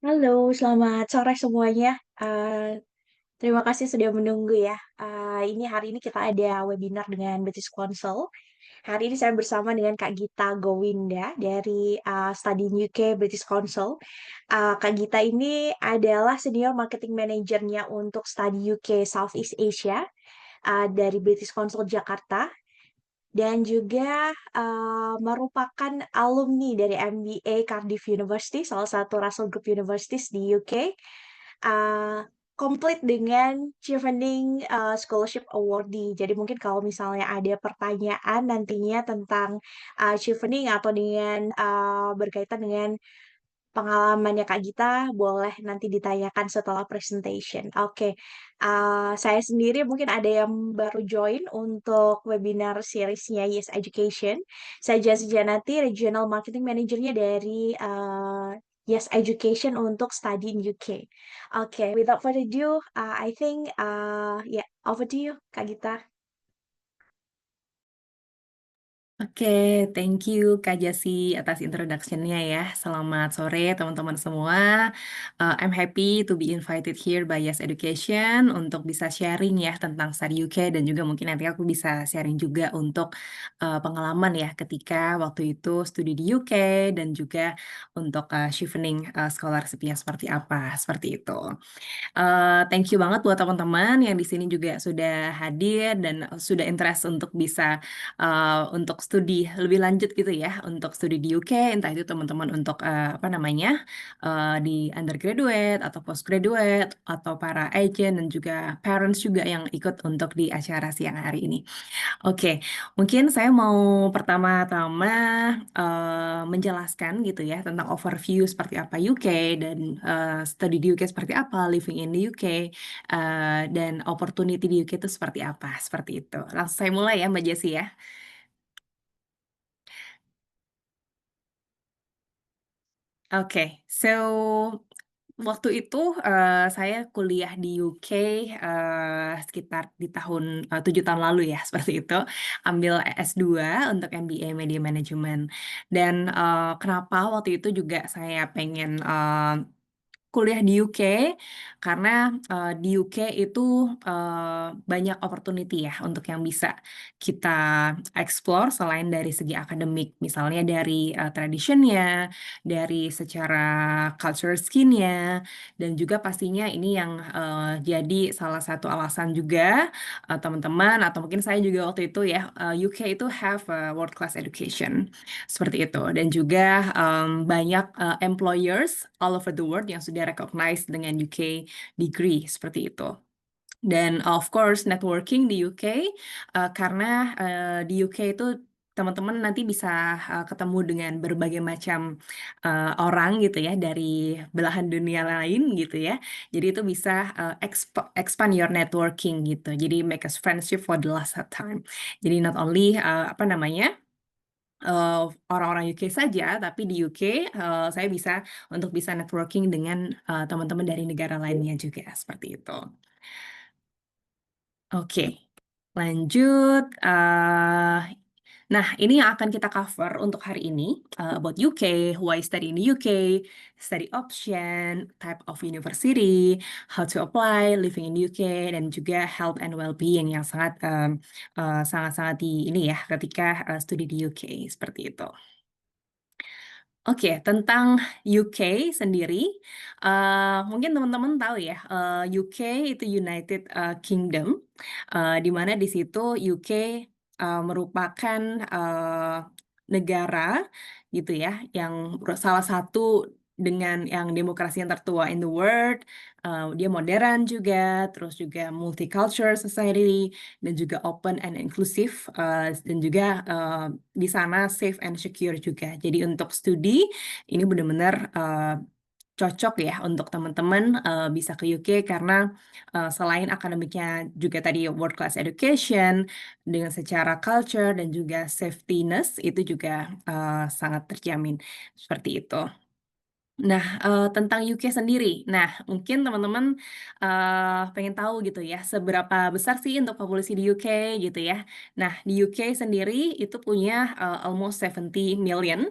Halo, selamat sore semuanya. Terima kasih sudah menunggu ya. Hari ini kita ada webinar dengan British Council. Hari ini saya bersama dengan Kak Gita Gowinda dari Study in UK British Council. Kak Gita ini adalah senior marketing manajernya untuk Study UK Southeast Asia dari British Council Jakarta dan juga merupakan alumni dari MBA Cardiff University, salah satu Russell Group Universities di UK. uh, Komplit dengan Chevening Scholarship Awardee. Jadi mungkin kalau misalnya ada pertanyaan nantinya tentang Chevening atau dengan berkaitan dengan pengalamannya Kak Gita, boleh nanti ditanyakan setelah presentation. Oke, saya sendiri mungkin ada yang baru join untuk webinar seriesnya Yes Education. Saya Jasy Janati, Regional Marketing Managernya dari Yes Education untuk study in UK. Oke, without further ado, I think yeah, over to you, Kak Gita. Oke, thank you Kak Jasi atas introduction-nya ya. Selamat sore teman-teman semua. I'm happy to be invited here by Yes Education untuk bisa sharing ya tentang study UK dan juga mungkin nanti aku bisa sharing juga untuk pengalaman ya ketika waktu itu studi di UK dan juga untuk Chevening scholarship-nya seperti apa, seperti itu. Thank you banget buat teman-teman yang di sini juga sudah hadir dan sudah interest untuk bisa untuk studi lebih lanjut gitu ya, untuk studi di UK, entah itu teman-teman untuk apa namanya di undergraduate atau postgraduate atau para agent dan juga parents juga yang ikut untuk di acara siang hari ini. Oke, mungkin saya mau pertama-tama menjelaskan gitu ya tentang overview seperti apa UK dan study di UK seperti apa, living in the UK, dan opportunity di UK itu seperti apa, seperti itu. Langsung saya mulai ya Mbak Jessi ya. Oke, so waktu itu saya kuliah di UK sekitar di tahun 7 tahun lalu ya seperti itu, ambil S2 untuk MBA Media Management. Dan kenapa waktu itu juga saya pengen kuliah di UK karena di UK itu banyak opportunity ya untuk yang bisa kita explore selain dari segi akademik, misalnya dari traditionnya, dari secara culture skin-nya, dan juga pastinya ini yang jadi salah satu alasan juga teman-teman atau mungkin saya juga waktu itu ya UK itu have a world class education seperti itu dan juga banyak employers all over the world yang sudah recognize dengan UK degree seperti itu. Dan of course networking di UK karena di UK itu teman-teman nanti bisa ketemu dengan berbagai macam orang gitu ya dari belahan dunia lain gitu ya. Jadi itu bisa expand your networking gitu. Jadi make us friendship for the last time. Jadi not only apa namanya orang-orang UK saja, tapi di UK saya bisa untuk bisa networking dengan teman-teman dari negara lainnya juga seperti itu. Oke, lanjut. Nah, ini yang akan kita cover untuk hari ini about UK, why study in the UK, study option, type of university, how to apply, living in the UK, dan juga health and well-being yang sangat-sangat di ini ya ketika studi di UK seperti itu. Oke, tentang UK sendiri, mungkin teman-teman tahu ya, UK itu United Kingdom, di mana di situ UK merupakan negara gitu ya, yang salah satu dengan yang demokrasi yang tertua in the world, dia modern juga, terus juga multicultural society, dan juga open and inclusive, dan juga di sana safe and secure juga. Jadi untuk studi ini benar-benar cocok ya untuk teman-teman bisa ke UK karena selain akademiknya juga tadi world class education dengan secara culture dan juga safetyness itu juga sangat terjamin seperti itu. Nah, tentang UK sendiri. Nah, mungkin teman-teman, pengen tahu gitu ya, seberapa besar sih untuk populasi di UK gitu ya. Nah, di UK sendiri itu punya, almost 70 million,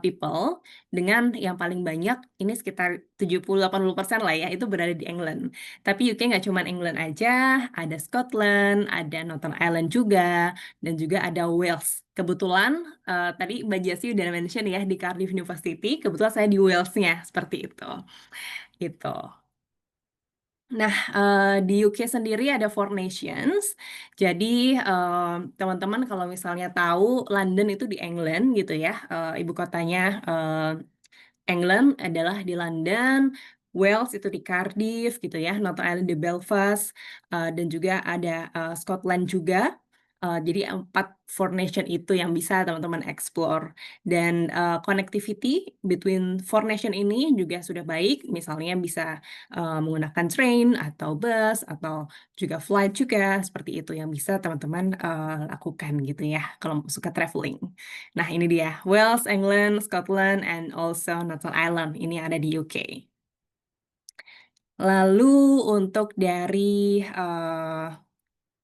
people, dengan yang paling banyak ini sekitar 70-80% lah ya, itu berada di England. Tapi UK nggak cuman England aja, ada Scotland, ada Northern Ireland juga, dan juga ada Wales. Kebetulan tadi Mbak Jessi udah mention ya di Cardiff University, kebetulan saya di Walesnya seperti itu. Gitu. Nah, di UK sendiri ada Four Nations. Jadi, teman-teman kalau misalnya tahu London itu di England gitu ya, ibu kotanya England adalah di London, Wales itu di Cardiff gitu ya, Northern Ireland di Belfast, dan juga ada Scotland juga. Jadi 4 Four Nation itu yang bisa teman-teman explore. Dan connectivity between Four Nation ini juga sudah baik, misalnya bisa menggunakan train atau bus atau juga flight juga, seperti itu yang bisa teman-teman lakukan gitu ya, kalau suka traveling. Nah, ini dia, Wales, England, Scotland, and also Northern Ireland. Ini ada di UK. Lalu untuk dari,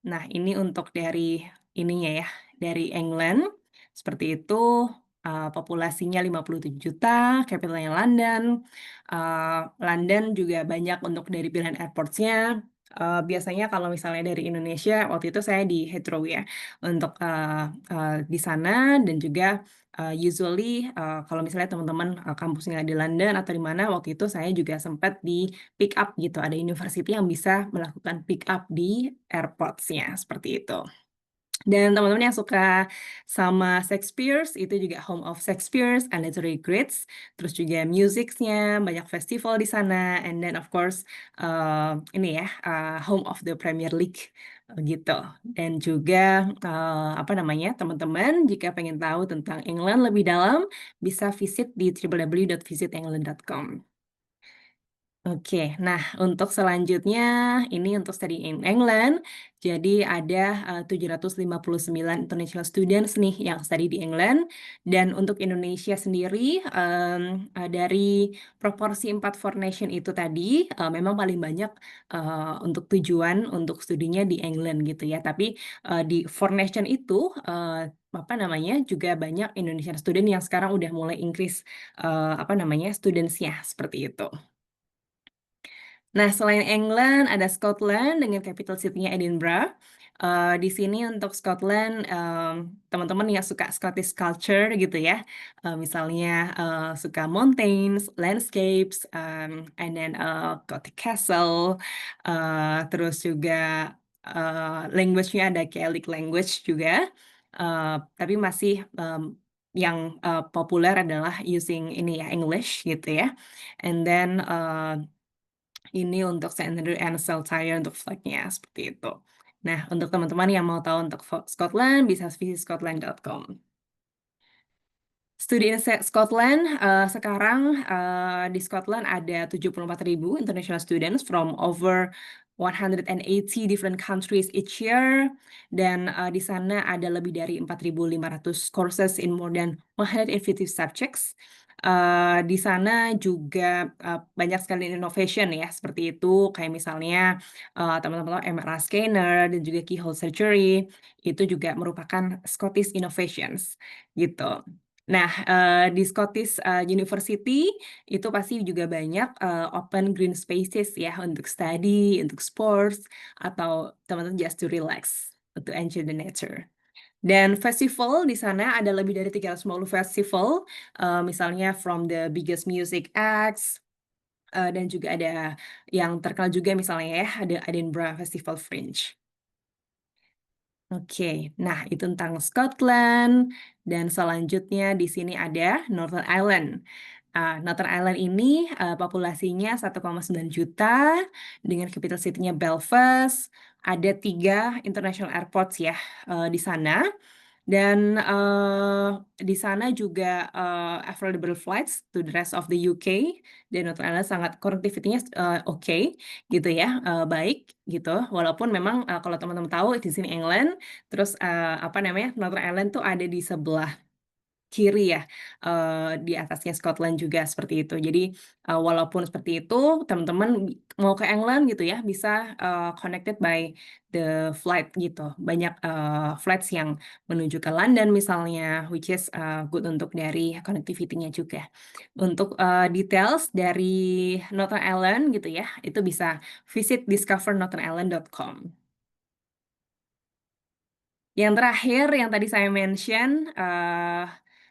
nah ini untuk dari ininya ya, dari England, seperti itu, populasinya 57 juta, capitalnya London. London juga banyak untuk dari pilihan airports-nya. Biasanya kalau misalnya dari Indonesia, waktu itu saya di Heathrow ya, untuk di sana dan juga usually kalau misalnya teman-teman kampusnya di London atau di mana, waktu itu saya juga sempat di pick up gitu, ada university yang bisa melakukan pick up di airports-nya, seperti itu. Dan teman-teman yang suka sama Shakespeare, itu juga home of Shakespeare and literary greats, terus juga musicnya, banyak festival di sana, and then of course, ini ya, home of the Premier League, gitu. Dan juga, apa namanya, teman-teman jika pengen tahu tentang England lebih dalam, bisa visit di www.visitengland.com. Oke, nah untuk selanjutnya ini untuk study in England. Jadi ada 759 international students nih yang study di England. Dan untuk Indonesia sendiri dari proporsi 4 four nation itu tadi memang paling banyak untuk tujuan untuk studinya di England gitu ya. Tapi di four nation itu apa namanya juga banyak Indonesian student yang sekarang udah mulai increase apa namanya studentsnya seperti itu. Nah, selain England, ada Scotland dengan capital city-nya Edinburgh. Di sini untuk Scotland, teman-teman yang suka Scottish culture gitu ya, misalnya suka mountains, landscapes, and then Gothic castle, terus juga language-nya ada Gaelic language juga, tapi masih yang populer adalah using ini ya English gitu ya. And then ini untuk St. Andrew and Saltire untuk flag-nya, seperti itu. Nah, untuk teman-teman yang mau tahu untuk Scotland, bisa visit scotland.com. Studi in Scotland, sekarang di Scotland ada 74.000 international students from over 180 different countries each year. Dan di sana ada lebih dari 4.500 courses in more than 150 subjects. Di sana juga banyak sekali innovation ya, seperti itu. Kayak misalnya teman-teman tahu MRI scanner dan juga keyhole surgery, itu juga merupakan Scottish innovations gitu. Nah, di Scottish University itu pasti juga banyak open green spaces ya untuk study, untuk sports, atau teman-teman just to relax, to enjoy the nature. Dan festival di sana ada lebih dari 350 festival, misalnya from the biggest music acts, dan juga ada yang terkenal juga misalnya ya, ada Edinburgh Festival Fringe. Oke, nah itu tentang Scotland dan selanjutnya di sini ada Northern Ireland. Northern Ireland ini populasinya 1,9 juta dengan capital city-nya Belfast. Ada 3 international airports ya di sana. Dan di sana juga affordable flights to the rest of the UK dan Northern Ireland sangat connectivity-nya oke gitu ya, baik gitu. Walaupun memang kalau teman-teman tahu di sini England, terus apa namanya Northern Ireland tuh ada di sebelah kiri ya, di atasnya Scotland juga seperti itu. Jadi, walaupun seperti itu, teman-teman mau ke England gitu ya, bisa, connected by the flight gitu. Banyak, flights yang menuju ke London misalnya, which is, good untuk dari connectivity-nya juga. Untuk, details dari Northern Ireland gitu ya, itu bisa visit discovernorthernireland.com. Yang terakhir yang tadi saya mention,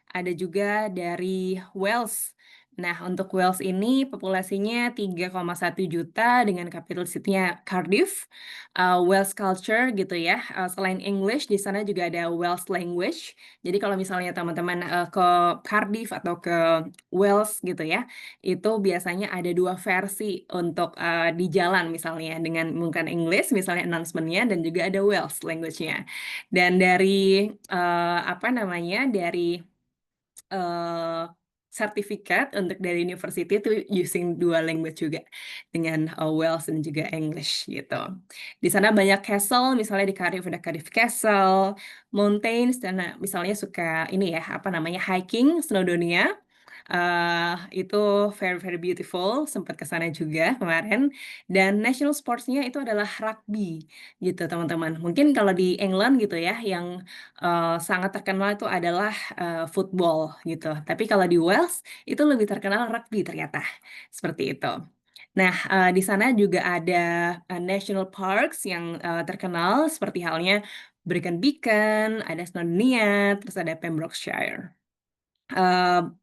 ada juga dari Wales. Nah, untuk Wales ini populasinya 3,1 juta dengan capital city-nya Cardiff. Wales culture gitu ya, selain English di sana juga ada Welsh language. Jadi kalau misalnya teman-teman, ke Cardiff atau ke Wales gitu ya, itu biasanya ada 2 versi untuk, di jalan misalnya dengan menggunakan English misalnya announcement-nya dan juga ada Welsh language-nya. Dan dari, apa namanya, dari, eee, sertifikat untuk dari university itu using 2 language juga, dengan, Welsh dan juga English gitu. Di sana banyak castle, misalnya di Cardiff ada Cardiff Castle, mountains dan, misalnya suka ini ya, apa namanya, hiking, Snowdonia, itu very very beautiful, sempat ke sana juga kemarin, dan national sports-nya itu adalah rugby. Gitu teman-teman. Mungkin kalau di England gitu ya yang, sangat terkenal itu adalah, football gitu. Tapi kalau di Wales itu lebih terkenal rugby ternyata, seperti itu. Nah, di sana juga ada, national parks yang, terkenal seperti halnya Brecon Beacon, ada Snowdonia, terus ada Pembrokeshire.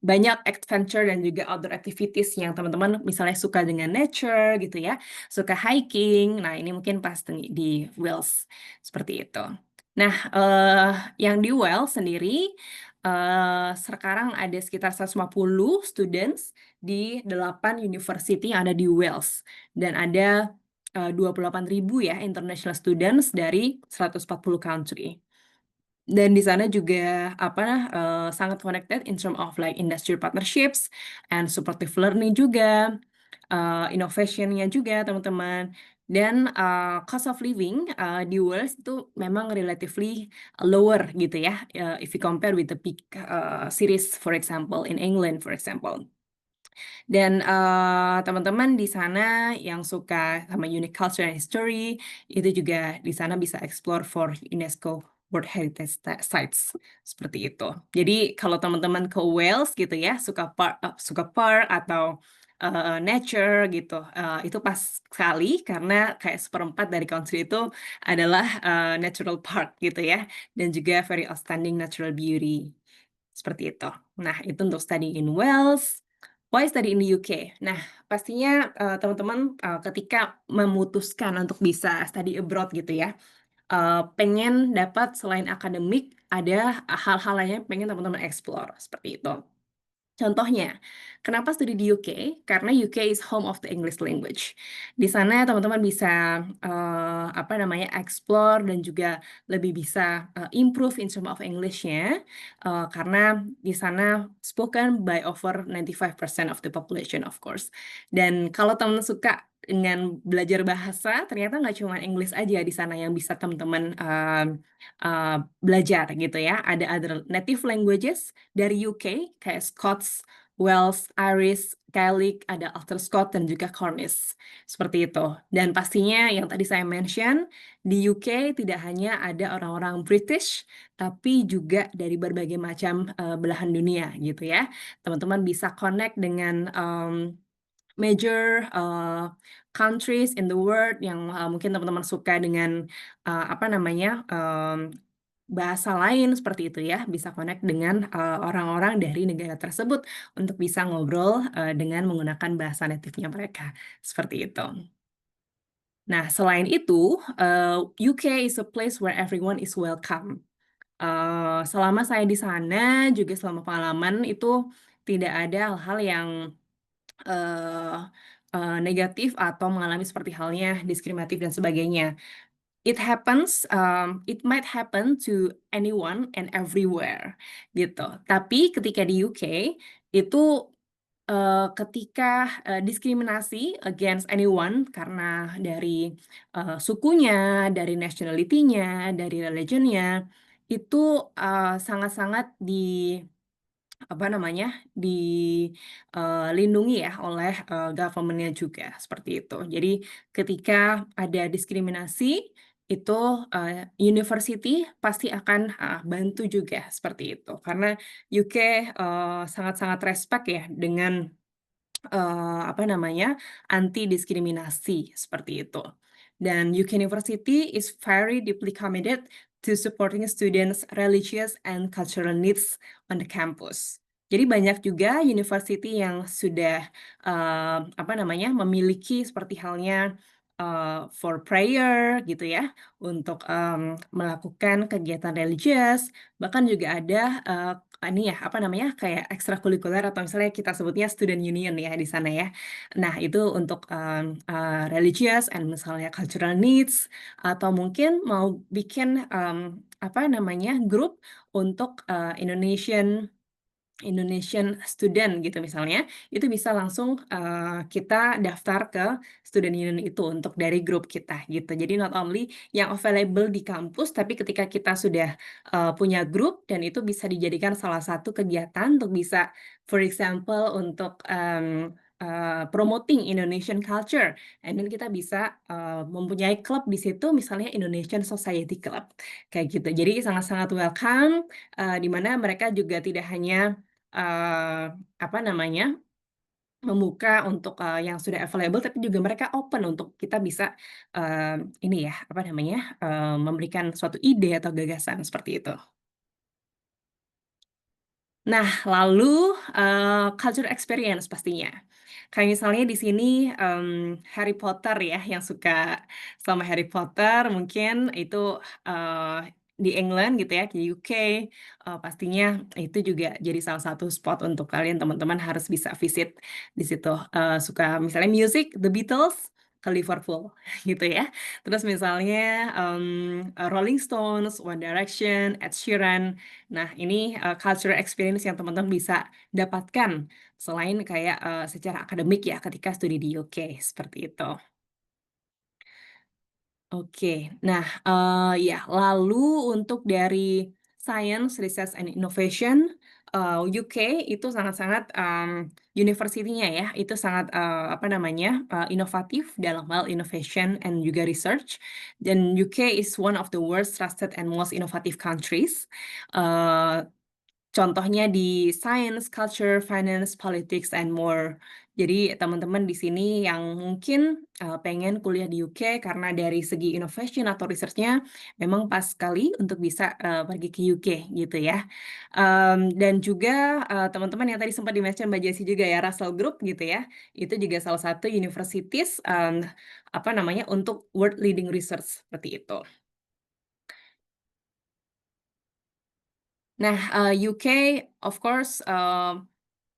Banyak adventure dan juga outdoor activities yang teman-teman misalnya suka dengan nature gitu ya, suka hiking, nah ini mungkin pas di Wales, seperti itu. Nah, yang di Wales sendiri, sekarang ada sekitar 150 students di 8 university yang ada di Wales, dan ada, 28.000 ya international students dari 140 country. Dan di sana juga, apa, sangat connected in term of like industry partnerships and supportive learning juga, innovation-nya juga teman-teman. Dan, cost of living, di Wales itu memang relatively lower gitu ya, if you compare with the big, cities for example in England for example. Dan, teman-teman di sana yang suka sama unique culture and history, itu juga di sana bisa explore for UNESCO World Heritage Sites, seperti itu. Jadi kalau teman-teman ke Wales gitu ya, suka park atau, nature gitu, itu pas sekali karena kayak seperempat dari country itu adalah, natural park gitu ya, dan juga very outstanding natural beauty, seperti itu. Nah, itu untuk study in Wales. Why study in the UK? Nah, pastinya, teman-teman, ketika memutuskan untuk bisa study abroad gitu ya, pengen dapat selain akademik, ada hal-hal lainnya yang pengen teman-teman explore, seperti itu. Contohnya, kenapa studi di UK? Karena UK is home of the English language. Di sana teman-teman bisa, apa namanya, explore dan juga lebih bisa, improve in term of English-nya, karena di sana spoken by over 95% of the population of course. Dan kalau teman suka dengan belajar bahasa, ternyata nggak cuma English aja di sana yang bisa teman-teman, belajar gitu ya. Ada other native languages dari UK kayak Scots, Welsh, Irish, Gaelic, ada Ulster Scot dan juga Cornish, seperti itu. Dan pastinya yang tadi saya mention, di UK tidak hanya ada orang-orang British, tapi juga dari berbagai macam, belahan dunia gitu ya. Teman-teman bisa connect dengan, major, countries in the world yang, mungkin teman-teman suka dengan, apa namanya, bahasa lain seperti itu ya, bisa connect dengan, orang-orang dari negara tersebut untuk bisa ngobrol, dengan menggunakan bahasa native-nya mereka, seperti itu. Nah, selain itu, UK is a place where everyone is welcome. Selama saya di sana, juga selama pengalaman itu tidak ada hal-hal yang, eee negatif atau mengalami seperti halnya diskriminatif dan sebagainya. It might happen to anyone and everywhere, gitu. Tapi ketika di UK, itu, ketika, diskriminasi against anyone karena dari, sukunya, dari nationality-nya, dari religion-nya, itu, sangat-sangat apa namanya, dilindungi ya oleh, government-nya juga, seperti itu. Jadi ketika ada diskriminasi, itu, university pasti akan, bantu juga, seperti itu. Karena UK, sangat-sangat respect ya dengan apa namanya, anti diskriminasi, seperti itu. Dan UK University is very deeply committed to supporting students' religious and cultural needs on the campus. Jadi banyak juga university yang sudah, apa namanya, memiliki seperti halnya, for prayer gitu ya, untuk, melakukan kegiatan religius, bahkan juga ada, ini ya, apa namanya, kayak ekstrakurikuler atau misalnya kita sebutnya student union ya di sana ya. Nah itu untuk, religious and misalnya cultural needs, atau mungkin mau bikin, apa namanya, grup untuk, Indonesian student gitu misalnya, itu bisa langsung, kita daftar ke student union itu untuk dari grup kita gitu. Jadi not only yang available di kampus, tapi ketika kita sudah, punya grup dan itu bisa dijadikan salah satu kegiatan untuk bisa for example untuk, promoting Indonesian culture, and then kita bisa, mempunyai klub di situ misalnya Indonesian Society Club, kayak gitu. Jadi sangat-sangat welcome, di mana mereka juga tidak hanya apa namanya, membuka untuk, yang sudah available, tapi juga mereka open untuk kita bisa, ini ya, apa namanya, memberikan suatu ide atau gagasan, seperti itu. Nah, lalu, culture experience pastinya. Kayak misalnya di sini, Harry Potter ya, yang suka sama Harry Potter mungkin itu, di England gitu ya, di UK, pastinya itu juga jadi salah satu spot untuk kalian teman-teman harus bisa visit di situ. Suka misalnya music, The Beatles ke Liverpool gitu ya. Terus misalnya, Rolling Stones, One Direction, Ed Sheeran. Nah, ini, cultural experience yang teman-teman bisa dapatkan selain kayak, secara akademik ya ketika studi di UK, seperti itu. Oke. Nah, ya, lalu untuk dari Science, Research, and Innovation, UK itu sangat-sangat, university-nya ya, itu sangat, apa namanya, inovatif dalam hal innovation and juga research, dan UK is one of the world's trusted and most innovative countries. Eee Contohnya di science, culture, finance, politics, and more. Jadi teman-teman di sini yang mungkin, pengen kuliah di UK karena dari segi innovation atau research-nya memang pas sekali untuk bisa, pergi ke UK gitu ya. Dan juga, teman-teman yang tadi sempat di-mention Mbak Jessi juga ya, Russell Group gitu ya, itu juga salah satu universities, apa namanya, untuk world leading research, seperti itu. Nah, UK of course,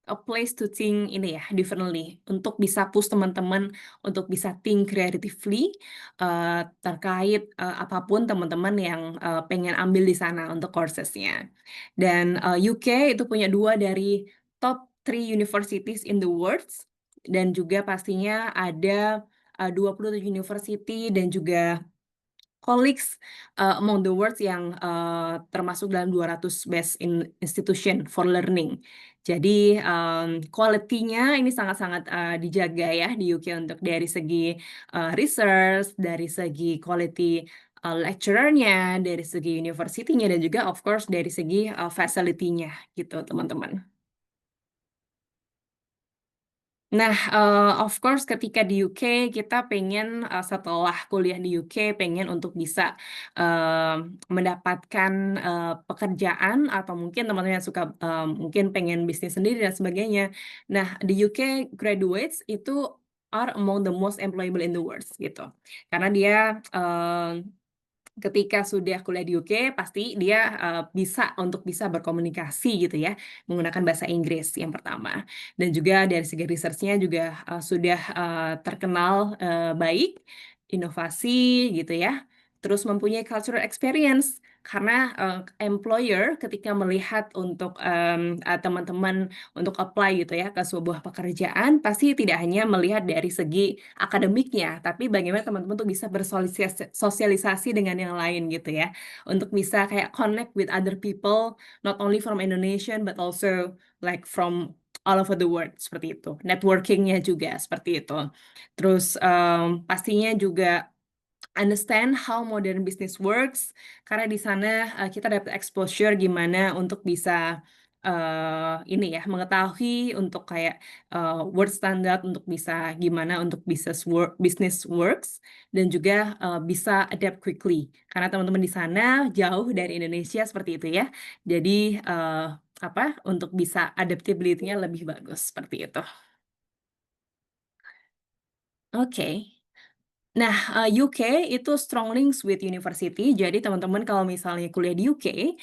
a place to think ini ya, differently, untuk bisa push teman-teman untuk bisa think creatively, terkait, apa teman-teman yang, pengen ambil di sana untuk courses-nya. Dan, UK itu punya 2 dari top 3 universities in the world, dan juga pastinya ada, 27 university dan juga colleagues, among the world yang, termasuk dalam 200 best institution for learning. Jadi, quality-nya ini sangat-sangat, dijaga ya di UK untuk dari segi, research, dari segi quality, lecturer-nya, dari segi university-nya, dan juga of course dari segi, facility-nya gitu teman-teman. Nah, of course ketika di UK kita pengen, setelah kuliah di UK pengen untuk bisa, mendapatkan, pekerjaan atau mungkin teman-teman yang suka, mungkin pengen bisnis sendiri dan sebagainya. Nah, di UK graduates itu are among the most employable in the world gitu. Karena dia, ketika sudah kuliah di UK, pasti dia, bisa untuk bisa berkomunikasi gitu ya, menggunakan bahasa Inggris yang pertama. Dan juga dari segi research-nya juga, sudah, terkenal, baik, inovasi gitu ya, terus mempunyai cultural experience. Karena, employer ketika melihat untuk, teman-teman untuk apply gitu ya ke sebuah pekerjaan, pasti tidak hanya melihat dari segi akademiknya, tapi bagaimana teman-teman tuh bisa sosialisasi dengan yang lain gitu ya, untuk bisa kayak connect with other people, not only from Indonesia but also like from all over the world, seperti itu. Networking-nya juga seperti itu. Terus, pastinya juga understand how modern business works, karena di sana, kita dapat exposure gimana untuk bisa, ini ya, mengetahui untuk kayak, word standard untuk bisa gimana untuk business works dan juga, bisa adapt quickly. Karena teman-teman di sana jauh dari Indonesia seperti itu ya. Jadi, untuk bisa adaptability-nya lebih bagus, seperti itu. Oke. Nah, UK itu strong links with university. Jadi teman-teman kalau misalnya kuliah di UK,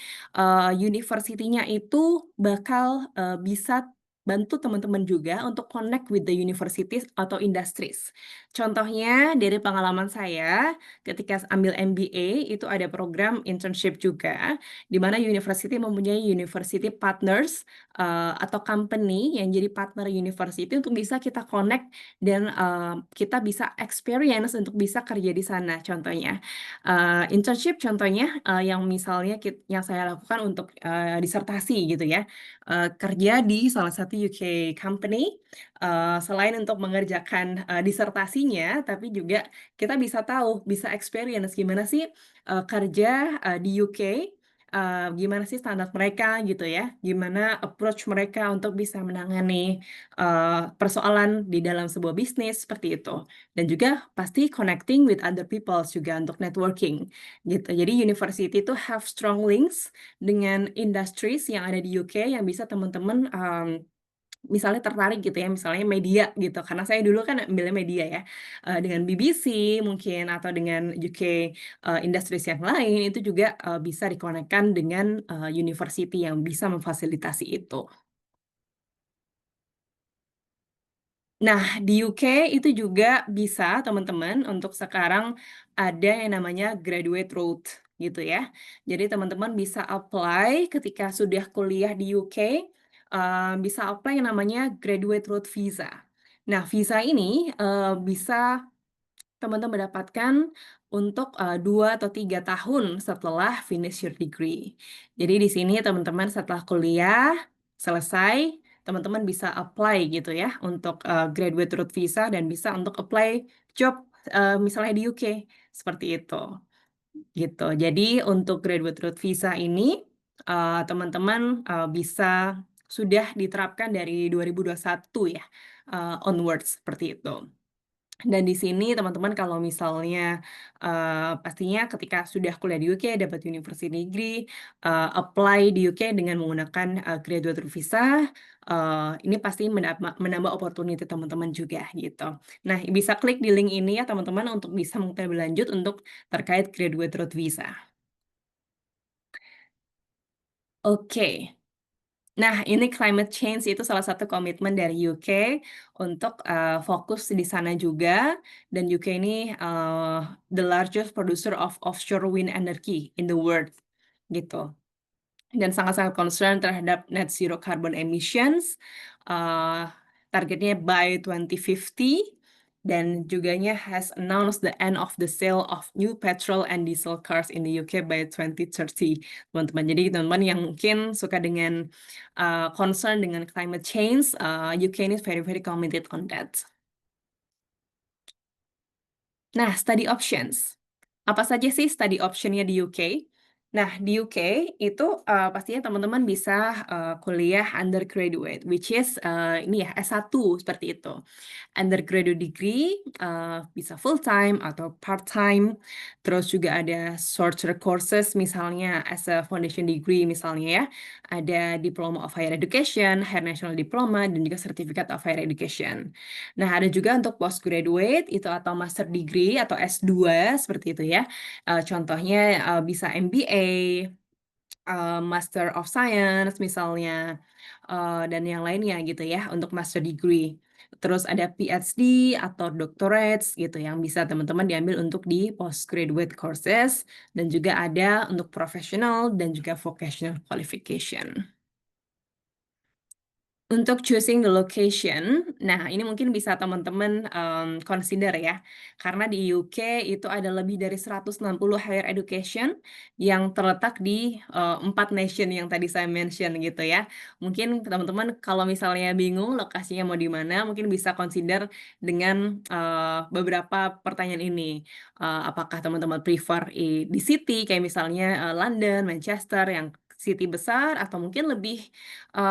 university-nya itu bakal, bisa bantu teman-teman juga untuk connect with the universities atau industries. Contohnya dari pengalaman saya ketika ambil MBA itu ada program internship juga, di mana university mempunyai university partners, atau company yang jadi partner university untuk bisa kita connect dan, kita bisa experience untuk bisa kerja di sana contohnya. Internship contohnya, yang misalnya yang saya lakukan untuk, disertasi gitu ya, kerja di salah satu UK company, selain untuk mengerjakan, disertasinya, tapi juga kita bisa tahu, bisa experience gimana sih, kerja, di UK, gimana sih standar mereka gitu ya, gimana approach mereka untuk bisa menangani persoalan di dalam sebuah bisnis, seperti itu. Dan juga pasti connecting with other people juga untuk networking, gitu. Jadi university itu have strong links dengan industries yang ada di UK yang bisa teman-teman, misalnya tertarik gitu ya, misalnya media gitu, karena saya dulu kan ambilnya media ya, dengan BBC mungkin atau dengan UK, industries yang lain, itu juga, bisa dikonekkan dengan, university yang bisa memfasilitasi itu. Nah, di UK itu juga bisa teman-teman untuk sekarang ada yang namanya graduate road gitu ya. Jadi teman-teman bisa apply ketika sudah kuliah di UK, bisa apply yang namanya graduate road visa. Nah, visa ini, bisa teman-teman mendapatkan untuk, 2 atau 3 tahun setelah finish your degree. Jadi di sini teman-teman setelah kuliah selesai, teman-teman bisa apply gitu ya untuk, graduate road visa dan bisa untuk apply job, misalnya di UK, seperti itu, gitu. Jadi untuk graduate road visa ini, teman-teman, bisa sudah diterapkan dari 2021 ya, onwards, seperti itu. Dan di sini teman-teman kalau misalnya, pastinya ketika sudah kuliah di UK dapat university degree, apply di UK dengan menggunakan, graduate visa, ini pasti menambah opportunity teman-teman juga gitu. Nah, bisa klik di link ini ya teman-teman untuk bisa mengetahui lebih lanjut untuk terkait graduate road visa. Oke. Nah, ini climate change itu salah satu komitmen dari UK untuk, fokus di sana juga dan UK ini, the largest producer of offshore wind energy in the world, gitu. Dan sangat-sangat concern terhadap net zero carbon emissions, eee, targetnya by 2050 dan juganya has announced the end of the sale of new petrol and diesel cars in the UK by 2030, teman-teman. Jadi teman-teman yang mungkin suka dengan, concern dengan climate change, UK ini very very committed on that. Nah, study options. Apa saja sih study option-nya di UK? Nah, di UK itu, pastinya teman-teman bisa, kuliah undergraduate, which is, ini ya, S1 seperti itu. Undergraduate degree, bisa full-time atau part-time, terus juga ada shorter courses misalnya as a foundation degree misalnya ya, ada Diploma of Higher Education, Higher National Diploma, dan juga Certificate of Higher Education. Nah, ada juga untuk postgraduate itu atau master degree atau S2 seperti itu ya, contohnya, bisa MBA Master of Science misalnya, dan yang lainnya gitu ya untuk master degree. Terus ada PhD atau doctorates gitu yang bisa teman-teman diambil untuk di postgraduate courses dan juga ada untuk professional dan juga vocational qualification. Untuk choosing the location, nah ini mungkin bisa teman-teman, consider ya, karena di UK itu ada lebih dari 160 higher education yang terletak di, 4 nation yang tadi saya mention gitu ya. Mungkin teman-teman kalau misalnya bingung lokasinya mau di mana, mungkin bisa consider dengan, beberapa pertanyaan ini. Apakah teman-teman prefer di city kayak misalnya, London, Manchester yang city besar atau mungkin lebih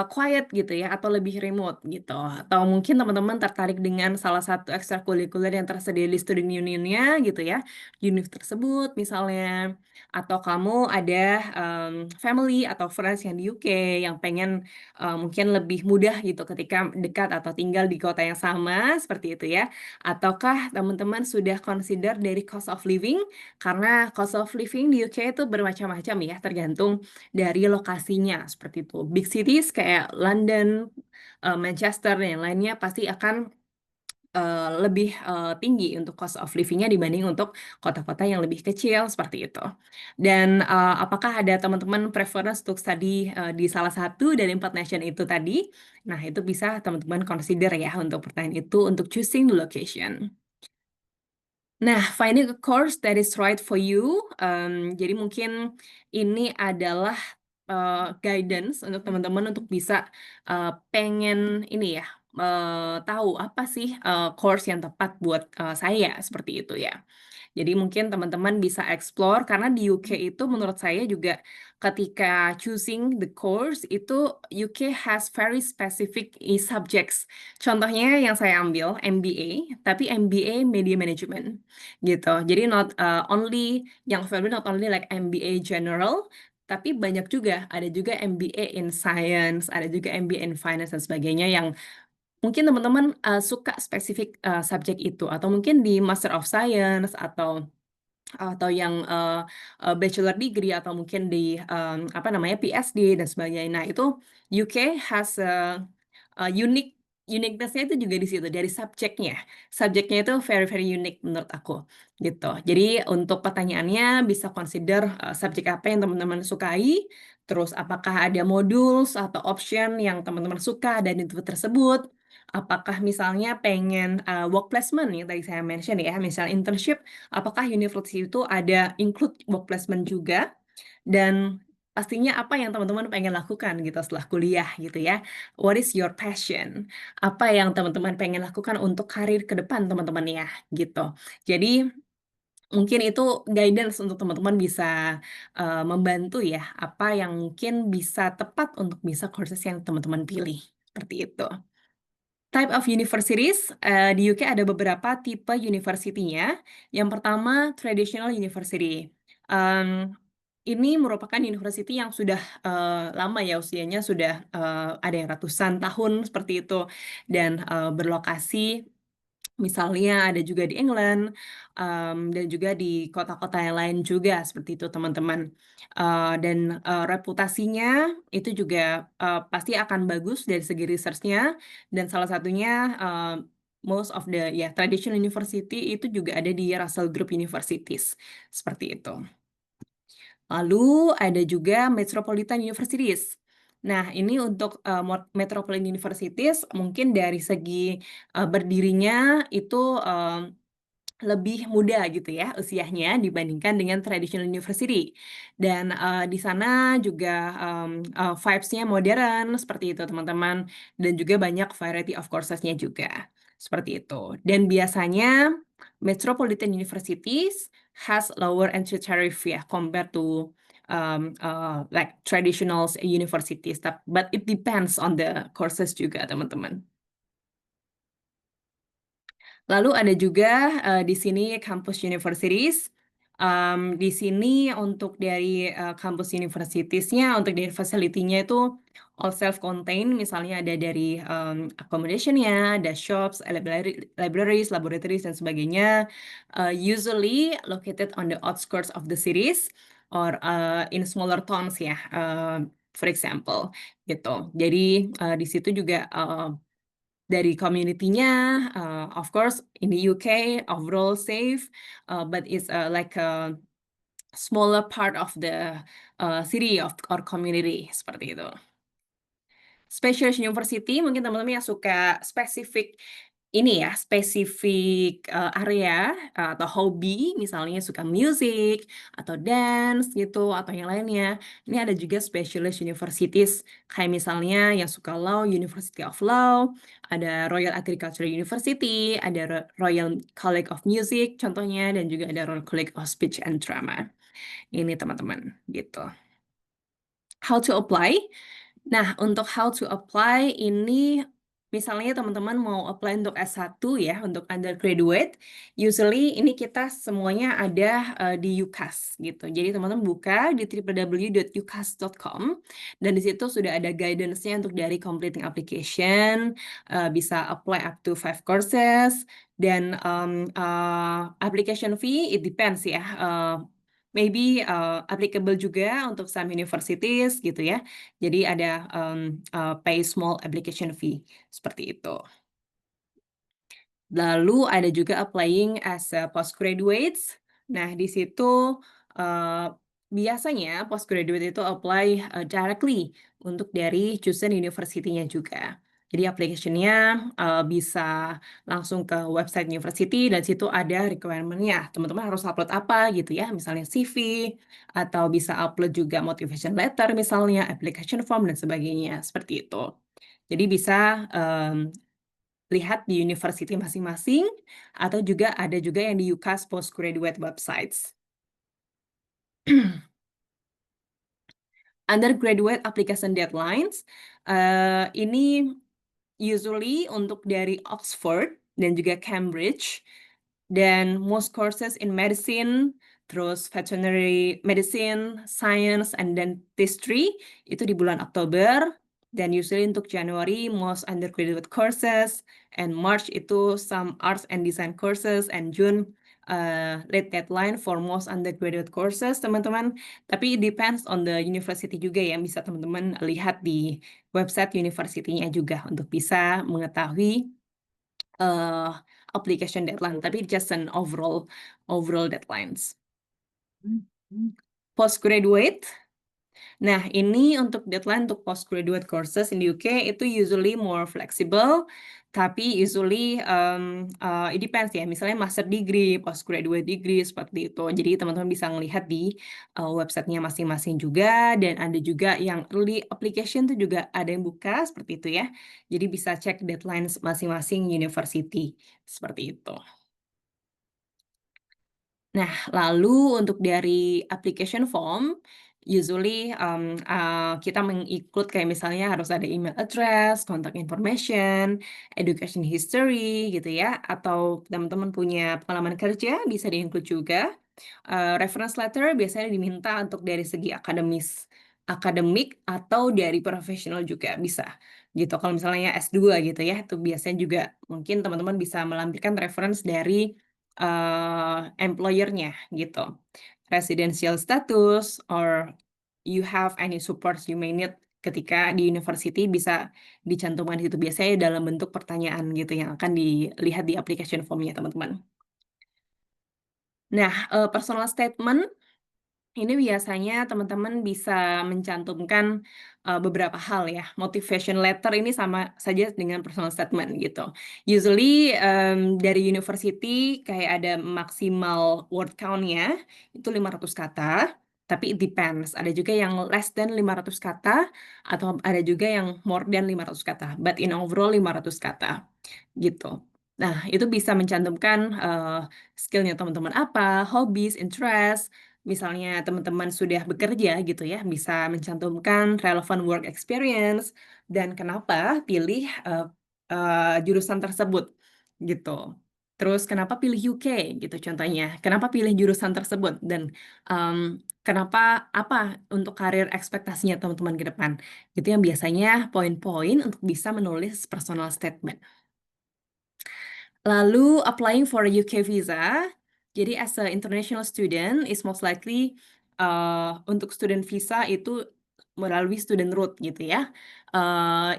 quiet gitu ya atau lebih remote gitu, atau mungkin teman-teman tertarik dengan salah satu ekstrakurikuler yang tersedia di student union-nya gitu ya, univ tersebut misalnya, atau kamu ada, family atau friends yang di UK yang pengen, mungkin lebih mudah gitu ketika dekat atau tinggal di kota yang sama, seperti itu ya. Ataukah teman-teman sudah consider dari cost of living, karena cost of living di UK itu bermacam-macam ya, tergantung dari lokasinya, seperti itu. Big cities kayak London, Manchester, dan yang lainnya pasti akan, lebih, tinggi untuk cost of living-nya dibanding untuk kota-kota yang lebih kecil, seperti itu. Dan, apakah ada teman-teman preference untuk study, di salah satu dari 4 nation itu tadi? Nah, itu bisa teman-teman consider ya untuk pertanyaan itu untuk choosing the location. Nah, finding a course that is right for you, jadi mungkin ini adalah, guidance untuk teman-teman untuk bisa, pengen ini ya, tahu apa sih, course yang tepat buat, saya, seperti itu ya. Jadi mungkin teman-teman bisa explore karena di UK itu menurut saya juga ketika choosing the course itu UK has very specific subjects. Contohnya yang saya ambil MBA, tapi MBA Media Management gitu. Jadi not only yang available not only like MBA general, tapi banyak juga, ada juga MBA in Science, ada juga MBA in Finance dan sebagainya yang mungkin teman-teman, suka spesifik, subjek itu atau mungkin di Master of Science atau yang, bachelor degree atau mungkin di, apa namanya, PhD dan sebagainya. Nah itu UK has uniqueness-nya itu juga di situ, dari subjeknya. Subjeknya itu very very unique menurut aku, gitu. Jadi untuk pertanyaannya bisa consider, subjek apa yang teman-teman sukai, terus apakah ada modules atau option yang teman-teman suka dan itu tersebut, apakah misalnya pengen, work placement yang tadi saya mention ya, misal internship, apakah university itu ada include work placement juga, dan pastinya apa yang teman-teman pengen lakukan gitu setelah kuliah gitu ya. What is your passion? Apa yang teman-teman pengen lakukan untuk karir ke depan teman-teman ya, gitu. Jadi mungkin itu guidance untuk teman-teman bisa, membantu ya, apa yang mungkin bisa tepat untuk bisa courses yang teman-teman pilih, seperti itu. Type of universities, di UK ada beberapa tipe university-nya. Yang pertama, traditional university. Mmm, ini merupakan university yang sudah, lama ya usianya, sudah, ada yang ratusan tahun seperti itu, dan, berlokasi misalnya ada juga di England, dan juga di kota-kota yang lain juga seperti itu teman-teman. Dan, reputasinya itu juga, pasti akan bagus dari segi research-nya dan salah satunya, most of the ya traditional university itu juga ada di Russell Group Universities, seperti itu. Lalu ada juga metropolitan universities. Nah, ini untuk, metropolitan universities mungkin dari segi, berdirinya itu, lebih muda gitu ya usianya dibandingkan dengan traditional university. Dan, di sana juga, vibes-nya modern seperti itu teman-teman, dan juga banyak variety of courses-nya juga, seperti itu. Dan biasanya metropolitan universities has lower entry tariff ya compared to, like traditional universities, but it depends on the courses juga teman-teman. Lalu ada juga, di sini kampus universities. Di sini untuk dari, kampus universities-nya, untuk dari facility-nya itu all self-contained, misalnya ada dari, accommodation-nya, ada shops, libraries, laboratories, dan sebagainya, usually located on the outskirts of the cities. or in smaller towns ya, for example, gitu. Jadi di situ juga dari community-nya, of course in the UK overall safe, but it's like a smaller part of the city of or community seperti itu. Specialist University mungkin teman-teman yang suka spesifik ini ya, spesifik, area, atau hobi, misalnya suka music, atau dance gitu, atau yang lainnya. Ini ada juga specialist universities, kayak misalnya yang suka law, University of Law, ada Royal Agricultural University, ada Royal College of Music contohnya, dan juga ada Royal College of Speech and Drama. Ini teman-teman, gitu. How to apply? Nah, untuk how to apply ini misalnya teman-teman mau apply untuk S1 ya, untuk undergraduate, usually ini kita semuanya ada di UCAS gitu. Jadi teman-teman buka di www.ucas.com dan di situ sudah ada guidance-nya untuk dari completing application, bisa apply up to 5 courses dan application fee it depends ya. Maybe applicable juga untuk some universities gitu ya. Jadi ada pay small application fee seperti itu. Lalu ada juga applying as a postgraduates. Nah, di situ biasanya postgraduate itu apply directly untuk dari chosen university-nya juga. Jadi application-nya bisa langsung ke website university dan situ ada requirement-nya. Teman-teman harus upload apa gitu ya, misalnya CV atau bisa upload juga motivation letter misalnya, application form dan sebagainya, seperti itu. Jadi bisa lihat di university masing-masing atau juga ada juga yang di UCAS postgraduate websites. Undergraduate application deadlines, ini usually untuk dari Oxford dan juga Cambridge, dan most courses in medicine, terus veterinary medicine, science, and dentistry, itu di bulan Oktober, dan usually untuk January, most undergraduate courses, and March itu some arts and design courses, and June, late deadline for most undergraduate courses, teman-teman. Tapi it depends on the university juga ya, bisa teman-teman lihat di website university-nya juga untuk bisa mengetahui application deadline, tapi just an overall deadlines. Postgraduate. Nah, ini untuk deadline untuk postgraduate courses in the UK itu usually more flexible, tapi usually it depends ya. Misalnya master degree, postgraduate degree seperti itu. Jadi teman-teman bisa melihat di websitenya masing-masing juga, dan ada juga yang early application tuh juga ada yang buka seperti itu ya. Jadi bisa cek deadline masing-masing university seperti itu. Nah, lalu untuk dari application form, usually kita menginclude kayak misalnya harus ada email address, contact information, education history gitu ya, atau teman-teman punya pengalaman kerja bisa di-include juga. Reference letter biasanya diminta untuk dari segi akademik atau dari profesional juga bisa gitu. Kalau misalnya S2 gitu ya, itu biasanya juga mungkin teman-teman bisa melampirkan reference dari employer-nya gitu. Residential status or you have any support you may need ketika di university bisa dicantumkan di situ. Biasanya dalam bentuk pertanyaan gitu yang akan dilihat di application form-nya, teman-teman. Nah, personal statement ini biasanya teman-teman bisa mencantumkan beberapa hal ya. Motivation letter ini sama saja dengan personal statement gitu. Usually dari university kayak ada maksimal word count-nya itu 500 kata, tapi it depends. Ada juga yang less than 500 kata atau ada juga yang more than 500 kata, but in overall 500 kata gitu. Nah, itu bisa mencantumkan skill-nya teman-teman apa, hobbies, interest. Misalnya teman-teman sudah bekerja gitu ya, bisa mencantumkan relevant work experience dan kenapa pilih jurusan tersebut gitu. Terus kenapa pilih UK gitu contohnya, kenapa pilih jurusan tersebut dan kenapa apa untuk karir ekspektasinya teman-teman ke depan. Itu yang biasanya poin-poin untuk bisa menulis personal statement. Lalu applying for a UK visa. Jadi as a international student is most likely untuk student visa itu melalui student route gitu ya.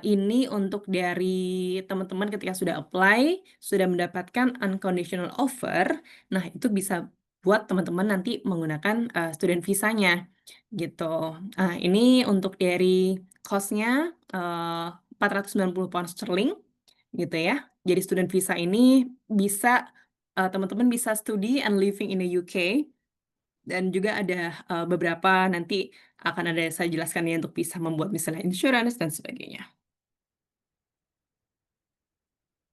Ini untuk dari teman-teman ketika sudah apply, sudah mendapatkan unconditional offer, nah itu bisa buat teman-teman nanti menggunakan, student visanya, gitu. Nah, ini untuk dari cost-nya, £490 gitu ya. Jadi student visa ini bisa, teman-teman bisa studi and living in the UK dan juga ada, beberapa nanti akan ada saya jelaskan ya untuk bisa membuat misalnya insurance dan sebagainya.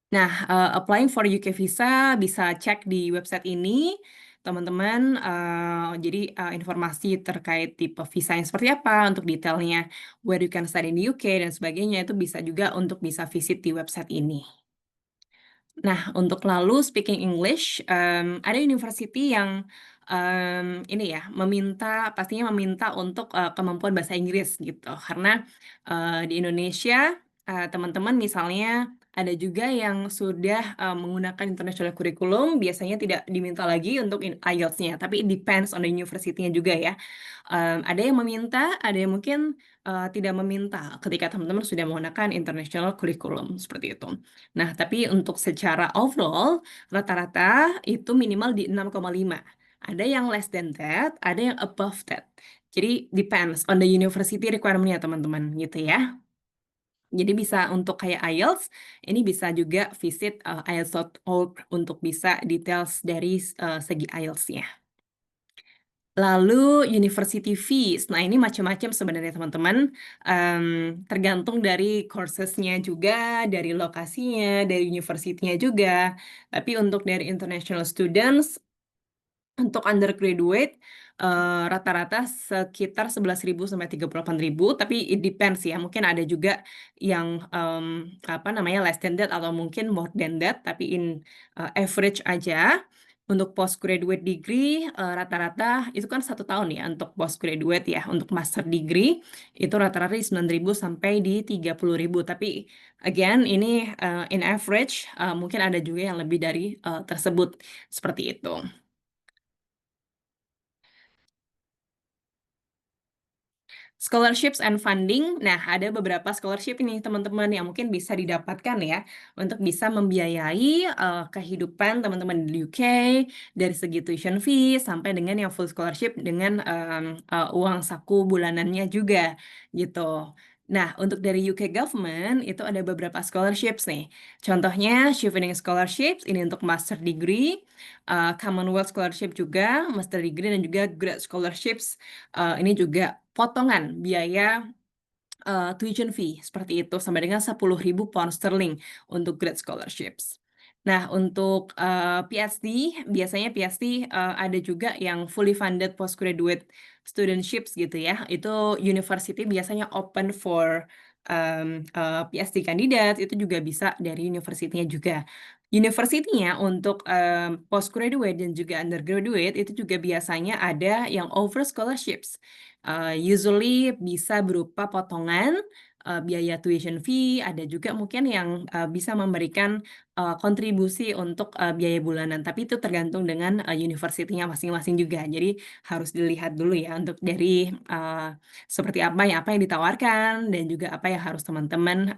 Nah, applying for UK visa bisa cek di website ini, teman-teman, jadi, informasi terkait tipe visa yang seperti apa, untuk detailnya, where you can study in the UK dan sebagainya, itu bisa juga untuk bisa visit di website ini. Nah, untuk lalu speaking English, ada university yang, ini ya, pastinya meminta untuk, kemampuan bahasa Inggris gitu. Karena, di Indonesia, teman-teman misalnya ada juga yang sudah, menggunakan international curriculum, biasanya tidak diminta lagi untuk IELTS-nya, tapi it depends on the university-nya juga ya. Ada yang meminta, ada yang mungkin, tidak meminta ketika teman-teman sudah menggunakan international curriculum, seperti itu. Nah, tapi untuk secara overall, rata-rata itu minimal di 6,5. Ada yang less than that, ada yang above that. Jadi depends on the university requirement-nya teman-teman, gitu ya. Jadi bisa untuk kayak IELTS, ini bisa juga visit, IELTS.org untuk bisa details dari, segi IELTS-nya. Lalu university fees. Nah, ini macam-macam sebenarnya teman-teman, tergantung dari courses-nya juga, dari lokasinya, dari university-nya juga. Tapi untuk dari international students, untuk undergraduate, rata-rata sekitar 11.000 sampai 38.000, tapi it depends ya, mungkin ada juga yang, apa namanya, less than that atau mungkin more than that, tapi average aja. Untuk postgraduate degree, rata-rata itu kan 1 tahun ya untuk postgraduate ya, untuk master degree itu rata-rata di 9.000 sampai di 30.000, tapi again ini, in average, mungkin ada juga yang lebih dari, tersebut, seperti itu. Scholarships and funding. Nah, ada beberapa scholarship ini teman-teman yang mungkin bisa didapatkan ya untuk bisa membiayai, kehidupan teman-teman di UK dari segi tuition fee sampai dengan yang full scholarship dengan, uang saku bulanannya juga gitu. Nah, untuk dari UK government itu ada beberapa scholarships nih. Contohnya Chevening Scholarships ini untuk master degree, Commonwealth Scholarship juga master degree dan juga Grad Scholarships. Ini juga potongan biaya, tuition fee seperti itu sampai dengan £10.000 untuk grad scholarships. Nah untuk, PhD biasanya PhD, ada juga yang fully funded postgraduate studentships gitu ya, itu university biasanya open for, PhD candidates itu juga bisa dari university-nya juga. University-nya untuk, postgraduate dan juga undergraduate itu juga biasanya ada yang offer scholarships. Usually bisa berupa potongan, biaya tuition fee, ada juga mungkin yang, bisa memberikan, kontribusi untuk, biaya bulanan, tapi itu tergantung dengan, university-nya masing-masing juga. Jadi harus dilihat dulu ya untuk dari, seperti apa yang ditawarkan dan juga apa yang harus teman-teman,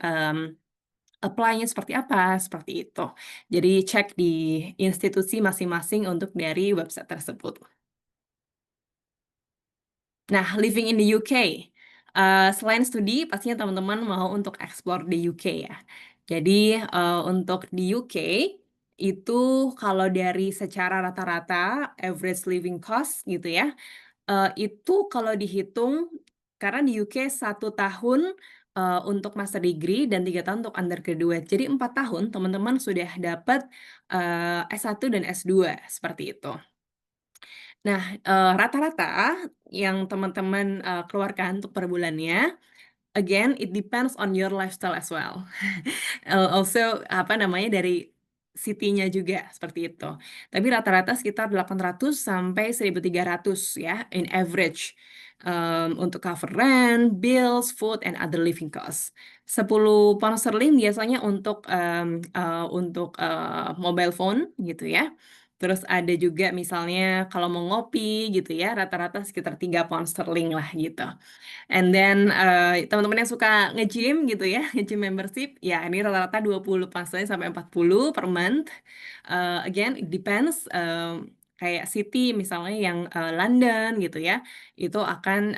apply-nya seperti apa, seperti itu. Jadi cek di institusi masing-masing untuk dari website tersebut. Nah, living in the UK, selain studi pastinya teman-teman mau untuk explore di UK ya. Jadi, untuk di UK, itu kalau dari secara rata-rata average living cost gitu ya, itu kalau dihitung karena di UK 1 tahun, untuk master degree dan 3 tahun untuk undergraduate. Jadi 4 tahun teman-teman sudah dapat, S1 dan S2, seperti itu. Nah, rata-rata yang teman-teman, keluarkan untuk per bulannya, again it depends on your lifestyle as well. Also apa namanya, dari city-nya juga, seperti itu. Tapi rata-rata sekitar 800 sampai 1.300 ya, in average, untuk cover rent, bills, food, and other living costs. £10 biasanya untuk, mobile phone gitu ya. Terus ada juga misalnya kalau mau ngopi gitu ya, rata-rata sekitar 3 pound sterling lah gitu. And then teman-teman yang suka nge-gym gitu ya, nge-gym membership, ya ini rata-rata 20 pound sterling sampai 40 per month. Again, it depends. Kayak city misalnya yang London gitu ya, itu akan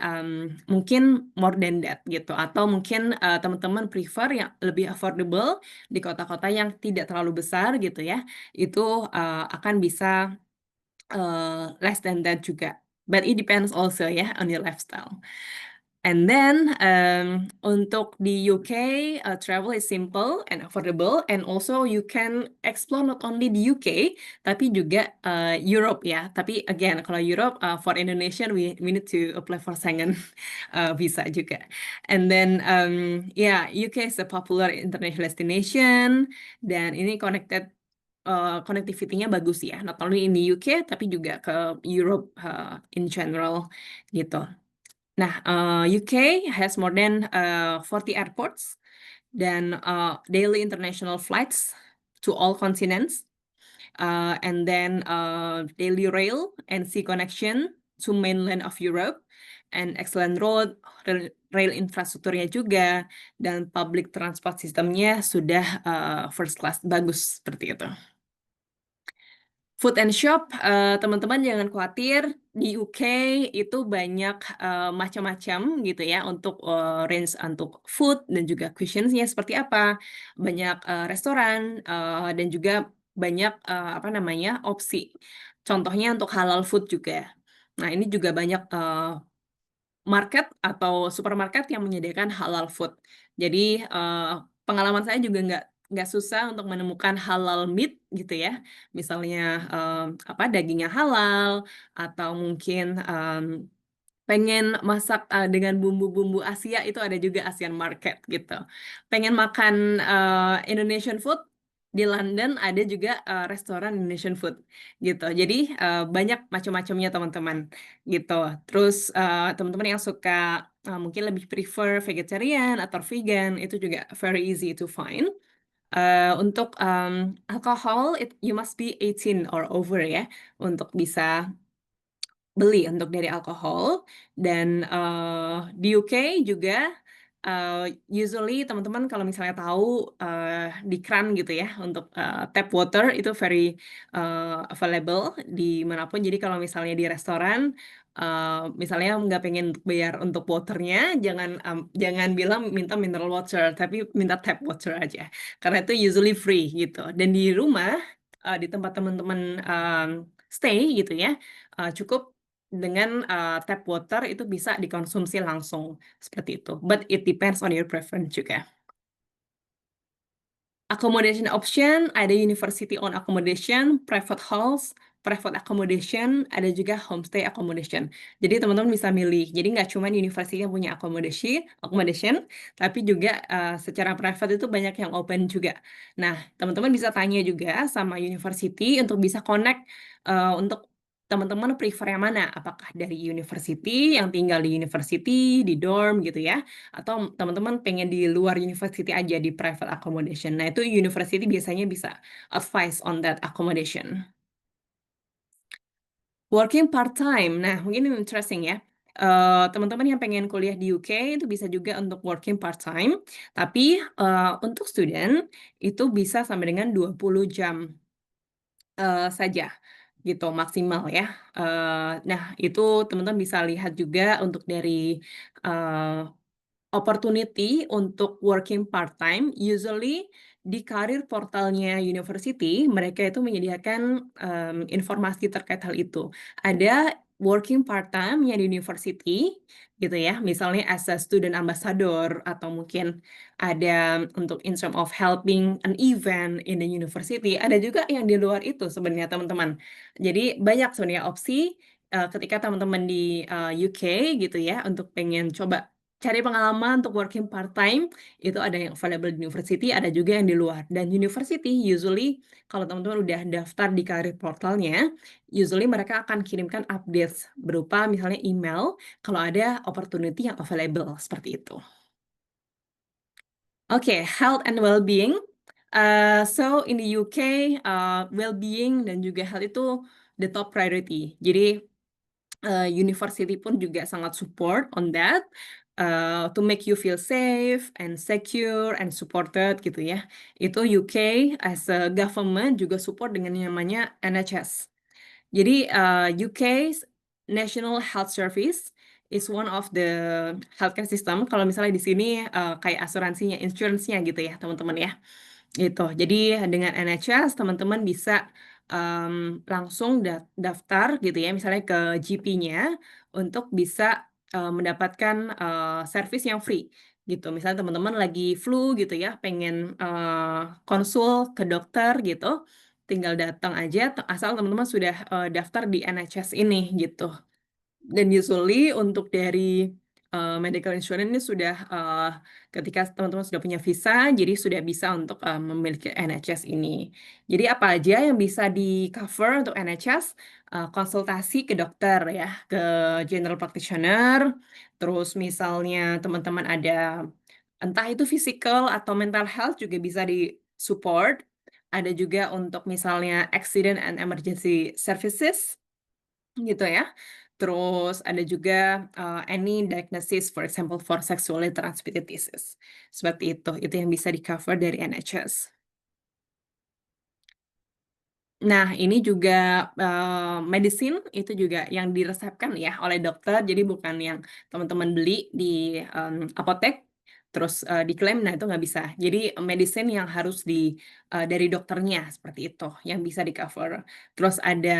mungkin more than that gitu. Atau mungkin teman-teman prefer yang lebih affordable di kota-kota yang tidak terlalu besar gitu ya, itu akan bisa less than that juga. But it depends also ya on your lifestyle. And then untuk di UK, travel is simple and affordable, and also you can explore not only the UK tapi juga Europe ya. Tapi again kalau Europe for Indonesian we need to apply for Schengen visa juga. And then yeah, UK is a popular international destination dan ini connectivity-nya bagus ya, not only in the UK tapi juga ke Europe in general gitu. Nah, UK has more than 40 airports dan daily international flights to all continents, and then daily rail and sea connection to mainland of Europe, and excellent rail infrastrukturnya juga, dan public transport sistemnya sudah first class, bagus seperti itu. Food and shop, teman-teman jangan khawatir, di UK itu banyak macam-macam gitu ya untuk range untuk food dan juga cuisine-nya seperti apa. Banyak restoran dan juga banyak apa namanya opsi. Contohnya untuk halal food juga. Nah ini juga banyak market atau supermarket yang menyediakan halal food. Jadi, pengalaman saya juga nggak susah untuk menemukan halal meat gitu ya. Misalnya, apa, dagingnya halal atau mungkin, pengen masak, dengan bumbu-bumbu Asia itu ada juga Asian market gitu. Pengen makan, Indonesian food, di London ada juga, restoran Indonesian food gitu. Jadi, banyak macam-macamnya teman-teman gitu. Terus, teman-teman yang suka, mungkin lebih prefer vegetarian atau vegan itu juga very easy to find. Untuk, alkohol you must be 18 or over ya untuk bisa beli untuk dari alkohol dan, di UK juga, usually teman-teman kalau misalnya tahu, di keran gitu ya untuk, tap water itu very, available di manapun. Jadi kalau misalnya di restoran, misalnya nggak pengen bayar untuk waternya, jangan bilang minta mineral water, tapi minta tap water aja, karena itu usually free gitu. Dan di rumah, di tempat teman-teman, stay gitu ya, cukup dengan, tap water itu bisa dikonsumsi langsung, seperti itu. But it depends on your preference juga. Accommodation option, ada university own accommodation, private house, private accommodation, ada juga homestay accommodation. Jadi teman-teman bisa milih. Jadi nggak cuma university yang punya accommodation, tapi juga secara private itu banyak yang open juga. Nah, teman-teman bisa tanya juga sama university untuk bisa connect untuk teman-teman prefer yang mana? Apakah dari university yang tinggal di university, di dorm gitu ya? Atau teman-teman pengen di luar university aja di private accommodation. Nah, itu university biasanya bisa advice on that accommodation. Working part-time. Nah, mungkin ini interesting ya. Teman-teman yang pengen kuliah di UK itu bisa juga untuk working part-time, tapi untuk student itu bisa sampai dengan 20 jam saja gitu maksimal ya. Nah, itu teman-teman bisa lihat juga untuk dari eee opportunity untuk working part-time, usually di karir portalnya university, mereka itu menyediakan, informasi terkait hal itu. Ada working part-time yang di university, gitu ya, misalnya as a student ambassador, atau mungkin ada untuk in term of helping an event in the university, ada juga yang di luar itu sebenarnya teman-teman. Jadi banyak sebenarnya opsi, ketika teman-teman di, UK gitu ya, untuk pengen coba cari pengalaman untuk working part-time, itu ada yang available di university, ada juga yang di luar. Dan university usually kalau teman-teman udah daftar di career portalnya, usually mereka akan kirimkan updates berupa misalnya email kalau ada opportunity yang available, seperti itu. Oke, health and well-being. So in the UK, well-being dan juga health itu the top priority. Jadi university pun juga sangat support on that, to make you feel safe and secure and supported gitu ya. Itu UK as a government juga support dengan yang namanya NHS. Jadi, UK's National Health Service is one of the healthcare system kalau misalnya di sini, kayak asuransinya, insurance-nya gitu ya teman-teman ya. Gitu. Jadi dengan NHS teman-teman bisa, langsung daftar gitu ya misalnya ke GP-nya untuk bisa, mendapatkan, servis yang free gitu. Misalnya teman-teman lagi flu gitu ya pengen, konsul ke dokter gitu, tinggal datang aja asal teman-teman sudah, daftar di NHS ini gitu. Dan usually untuk dari, medical insurance ini sudah, ketika teman-teman sudah punya visa, jadi sudah bisa untuk, memiliki NHS ini. Jadi apa aja yang bisa di-cover untuk NHS, konsultasi ke dokter ya, ke general practitioner, terus misalnya teman-teman ada entah itu physical atau mental health juga bisa di-support, ada juga untuk misalnya accident and emergency services, gitu ya. Terus ada juga, any diagnosis for example for sexually transmitted disease. Seperti itu yang bisa di-cover dari NHS. Nah, ini juga, medicine itu juga yang diresepkan ya oleh dokter, jadi bukan yang teman-teman beli di, apotek, terus, diklaim, nah itu nggak bisa. Jadi medicine yang harus dari dokternya, seperti itu, yang bisa di-cover. Terus ada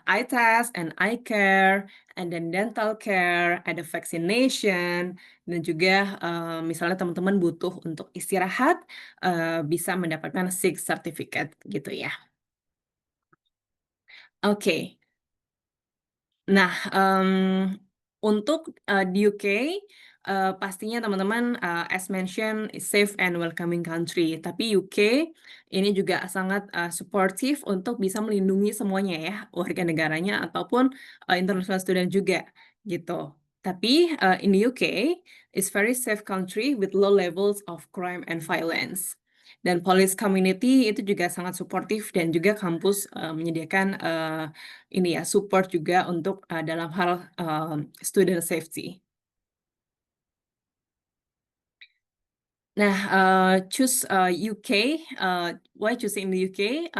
eye test and eye care, and then dental care, ada vaccination, dan juga, misalnya teman-teman butuh untuk istirahat, bisa mendapatkan sick certificate, gitu ya. Oke. Nah, untuk, di UK, pastinya teman-teman, as mentioned, safe and welcoming country. Tapi UK ini juga sangat, suportif untuk bisa melindungi semuanya ya, warga negaranya ataupun, international student juga, gitu. Tapi, in the UK, is very safe country with low levels of crime and violence. Dan police community itu juga sangat suportif dan juga kampus, menyediakan, ini ya, support juga untuk, dalam hal, student safety. Nah, choose, UK, why choosing the UK?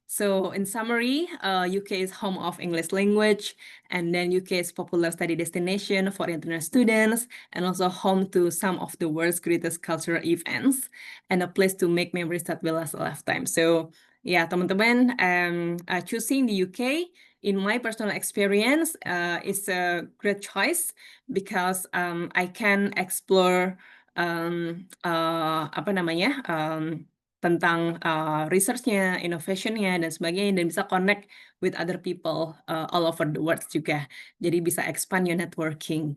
So in summary, UK is home of English language, and then UK is popular study destination for international students, and also home to some of the world's greatest cultural events, and a place to make memories that will last a lifetime. So ya teman-teman, choosing the UK in my personal experience is a great choice because I can explore apa namanya tentang, research-nya, innovation-nya, dan sebagainya, dan bisa connect with other people, all over the world juga. Jadi bisa expand your networking,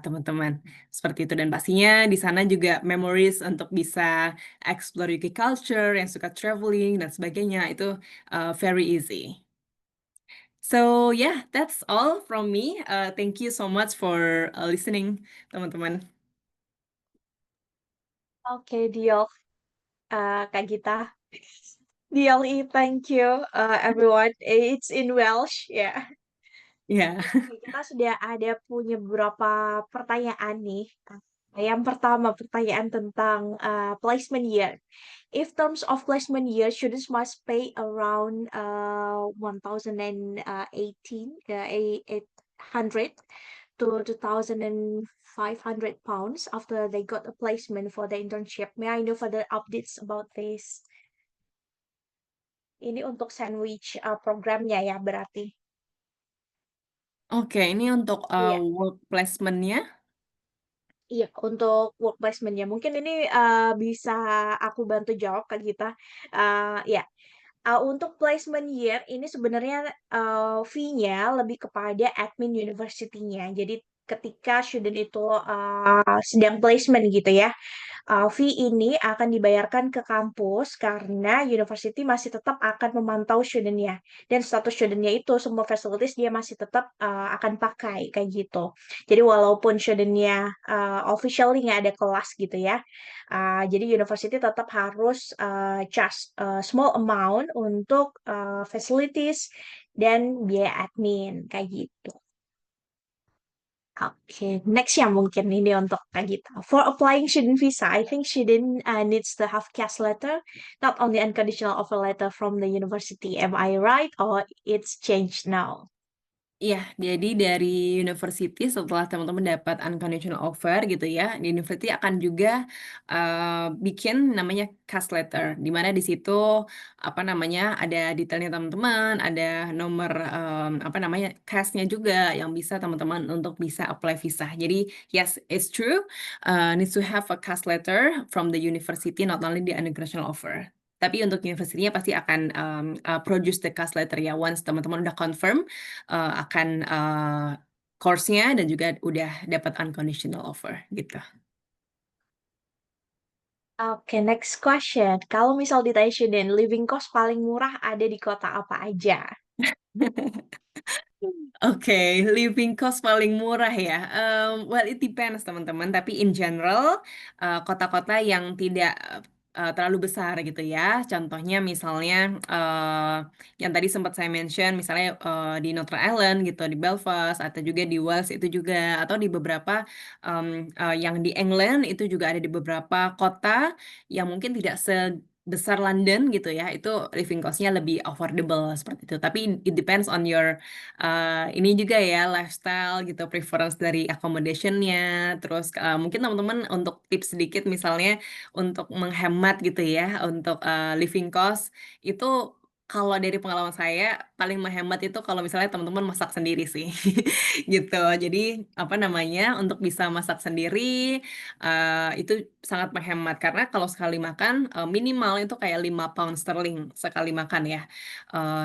teman-teman, seperti itu. Dan pastinya di sana juga memories untuk bisa explore UK culture, yang suka traveling, dan sebagainya, itu, very easy. So yeah, that's all from me. Thank you so much for, listening, teman-teman. Oke, deal, Kak Gita. Deal, thank you, everyone. It's in Welsh, ya. Ya. Oke, kita sudah ada punya beberapa pertanyaan nih. Yang pertama, pertanyaan tentang placement year. If terms of placement year, students must pay around 1,018, 800 to 2,500 pounds after they got a placement for the internship. May I know further updates about this? Ini untuk sandwich programnya ya berarti. Oke, ini untuk, Iya. work placement-nya? Iya, untuk work placement-nya. Mungkin ini, bisa aku bantu jawab, Kak Gita. Ya, untuk placement year ini sebenarnya, fee-nya lebih kepada admin university-nya. Jadi ketika student itu sedang placement gitu ya. Fee ini akan dibayarkan ke kampus karena university masih tetap akan memantau studentnya. Dan status studentnya itu semua facilities dia masih tetap akan pakai kayak gitu. Jadi walaupun studentnya officially nggak ada kelas gitu ya, jadi university tetap harus charge small amount untuk facilities dan biaya admin kayak gitu. Oke, next ya mungkin ini untuk Kak Gita. For applying student visa, I think student needs to have CAS letter, not only unconditional offer letter from the university. Am I right or it's changed now? Iya, jadi dari university setelah teman-teman dapat unconditional offer gitu ya, di university akan juga bikin namanya cast letter, di mana di situ apa namanya ada detailnya teman-teman, ada nomor apa namanya castnya juga yang bisa teman-teman untuk bisa apply visa. Jadi yes, it's true, needs to have a cast letter from the university, not only the unconditional offer. Tapi untuk universitinya pasti akan produce the cast letter ya once teman-teman udah confirm akan course-nya dan juga udah dapat unconditional offer gitu. Oke, next question. Kalau misal ditanya student, living cost paling murah ada di kota apa aja? Oke, living cost paling murah ya. Well, it depends teman-teman. Tapi in general, kota-kota yang tidak terlalu besar gitu ya. Contohnya misalnya yang tadi sempat saya mention, misalnya di Northern Ireland gitu, di Belfast atau juga di Wales itu juga, atau di beberapa yang di England itu juga ada di beberapa kota yang mungkin tidak sebesar London gitu ya. Itu living cost-nya lebih affordable seperti itu. Tapi it depends on your ini juga ya lifestyle gitu, preference dari accommodation-nya, terus, mungkin teman-teman untuk tips sedikit misalnya untuk menghemat gitu ya, untuk, living cost, itu kalau dari pengalaman saya paling menghemat itu kalau misalnya teman-teman masak sendiri sih, gitu. Jadi, apa namanya, untuk bisa masak sendiri, itu sangat menghemat karena kalau sekali makan, minimal itu kayak 5 pound sterling sekali makan ya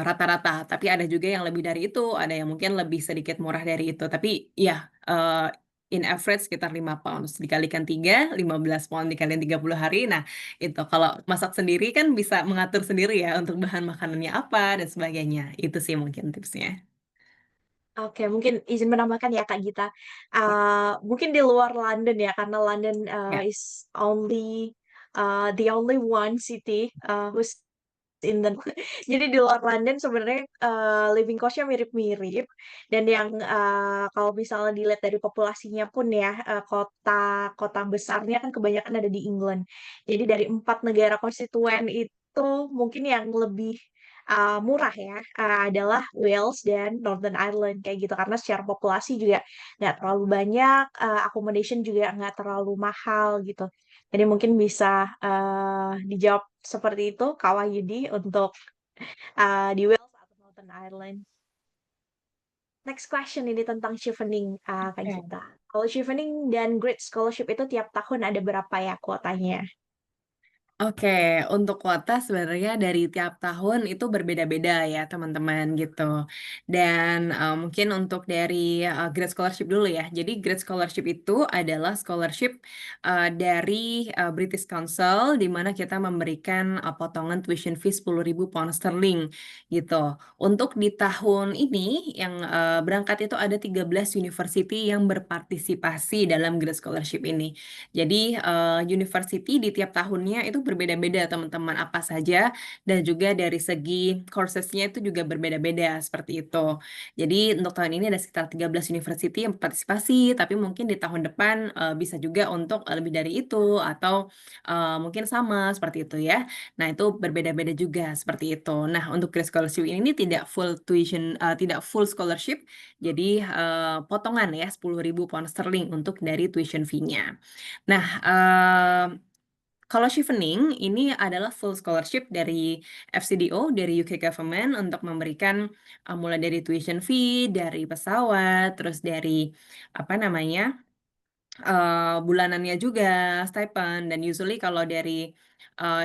rata-rata. Tapi ada juga yang lebih dari itu, ada yang mungkin lebih sedikit murah dari itu. Tapi ya, in average sekitar 5 pounds, dikalikan 3, 15 pound dikalikan 30 hari. Nah, itu kalau masak sendiri kan bisa mengatur sendiri ya untuk bahan makanannya apa dan sebagainya. Itu sih mungkin tipsnya. Oke, mungkin izin menambahkan ya Kak Gita. Ya, Mungkin di luar London ya, karena London ya. is the only one city who's in the jadi di luar London sebenarnya living cost-nya mirip-mirip dan yang kalau misalnya dilihat dari populasinya pun ya kota-kota besarnya kan kebanyakan ada di England. Jadi dari 4 negara konstituen itu mungkin yang lebih murah ya adalah Wales dan Northern Ireland kayak gitu karena secara populasi juga nggak terlalu banyak, accommodation juga nggak terlalu mahal gitu. Jadi mungkin bisa dijawab seperti itu Kak Wahyudi untuk di Wales atau Northern Ireland. Next question ini tentang chevening Kak Oke. Gita. Kalau chevening dan Great Scholarship itu tiap tahun ada berapa ya kuotanya? Oke, untuk kuota sebenarnya dari tiap tahun itu berbeda-beda ya teman-teman gitu. Dan mungkin untuk dari Great Scholarship dulu ya. Jadi Great Scholarship itu adalah scholarship dari British Council di mana kita memberikan potongan tuition fee 10.000 pound sterling gitu. Untuk di tahun ini yang berangkat itu ada 13 university yang berpartisipasi dalam Great Scholarship ini. Jadi, university di tiap tahunnya itu berbeda-beda teman-teman, apa saja, dan juga dari segi courses-nya itu juga berbeda-beda, seperti itu. Jadi untuk tahun ini ada sekitar 13 university yang berpartisipasi, tapi mungkin di tahun depan, bisa juga untuk, lebih dari itu, atau, mungkin sama, seperti itu ya. Nah, itu berbeda-beda juga, seperti itu. Nah, untuk Grace Scholarship ini tidak full tuition tidak full scholarship, jadi, potongan ya 10.000 pound sterling untuk dari tuition fee-nya. Nah, kalau Chevening ini adalah full scholarship dari FCDO, dari UK Government untuk memberikan, mulai dari tuition fee, dari pesawat, terus dari apa namanya, bulanannya juga, stipend, dan usually kalau dari,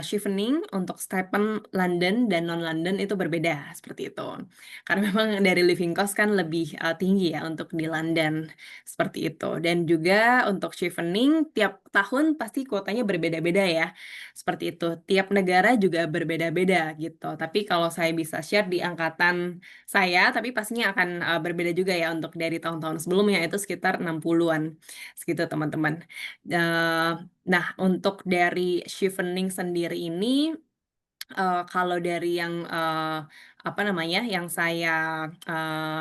cheapening untuk stipend London dan non-London itu berbeda, seperti itu. Karena memang dari living cost kan lebih, tinggi ya untuk di London, seperti itu. Dan juga untuk cheapening tiap tahun pasti kuotanya berbeda-beda ya, seperti itu. Tiap negara juga berbeda-beda gitu. Tapi kalau saya bisa share di angkatan saya, tapi pastinya akan, berbeda juga ya untuk dari tahun-tahun sebelumnya, itu sekitar 60-an segitu teman-teman. Nah, untuk dari cheapening sendiri ini, kalau dari yang, apa namanya, yang saya,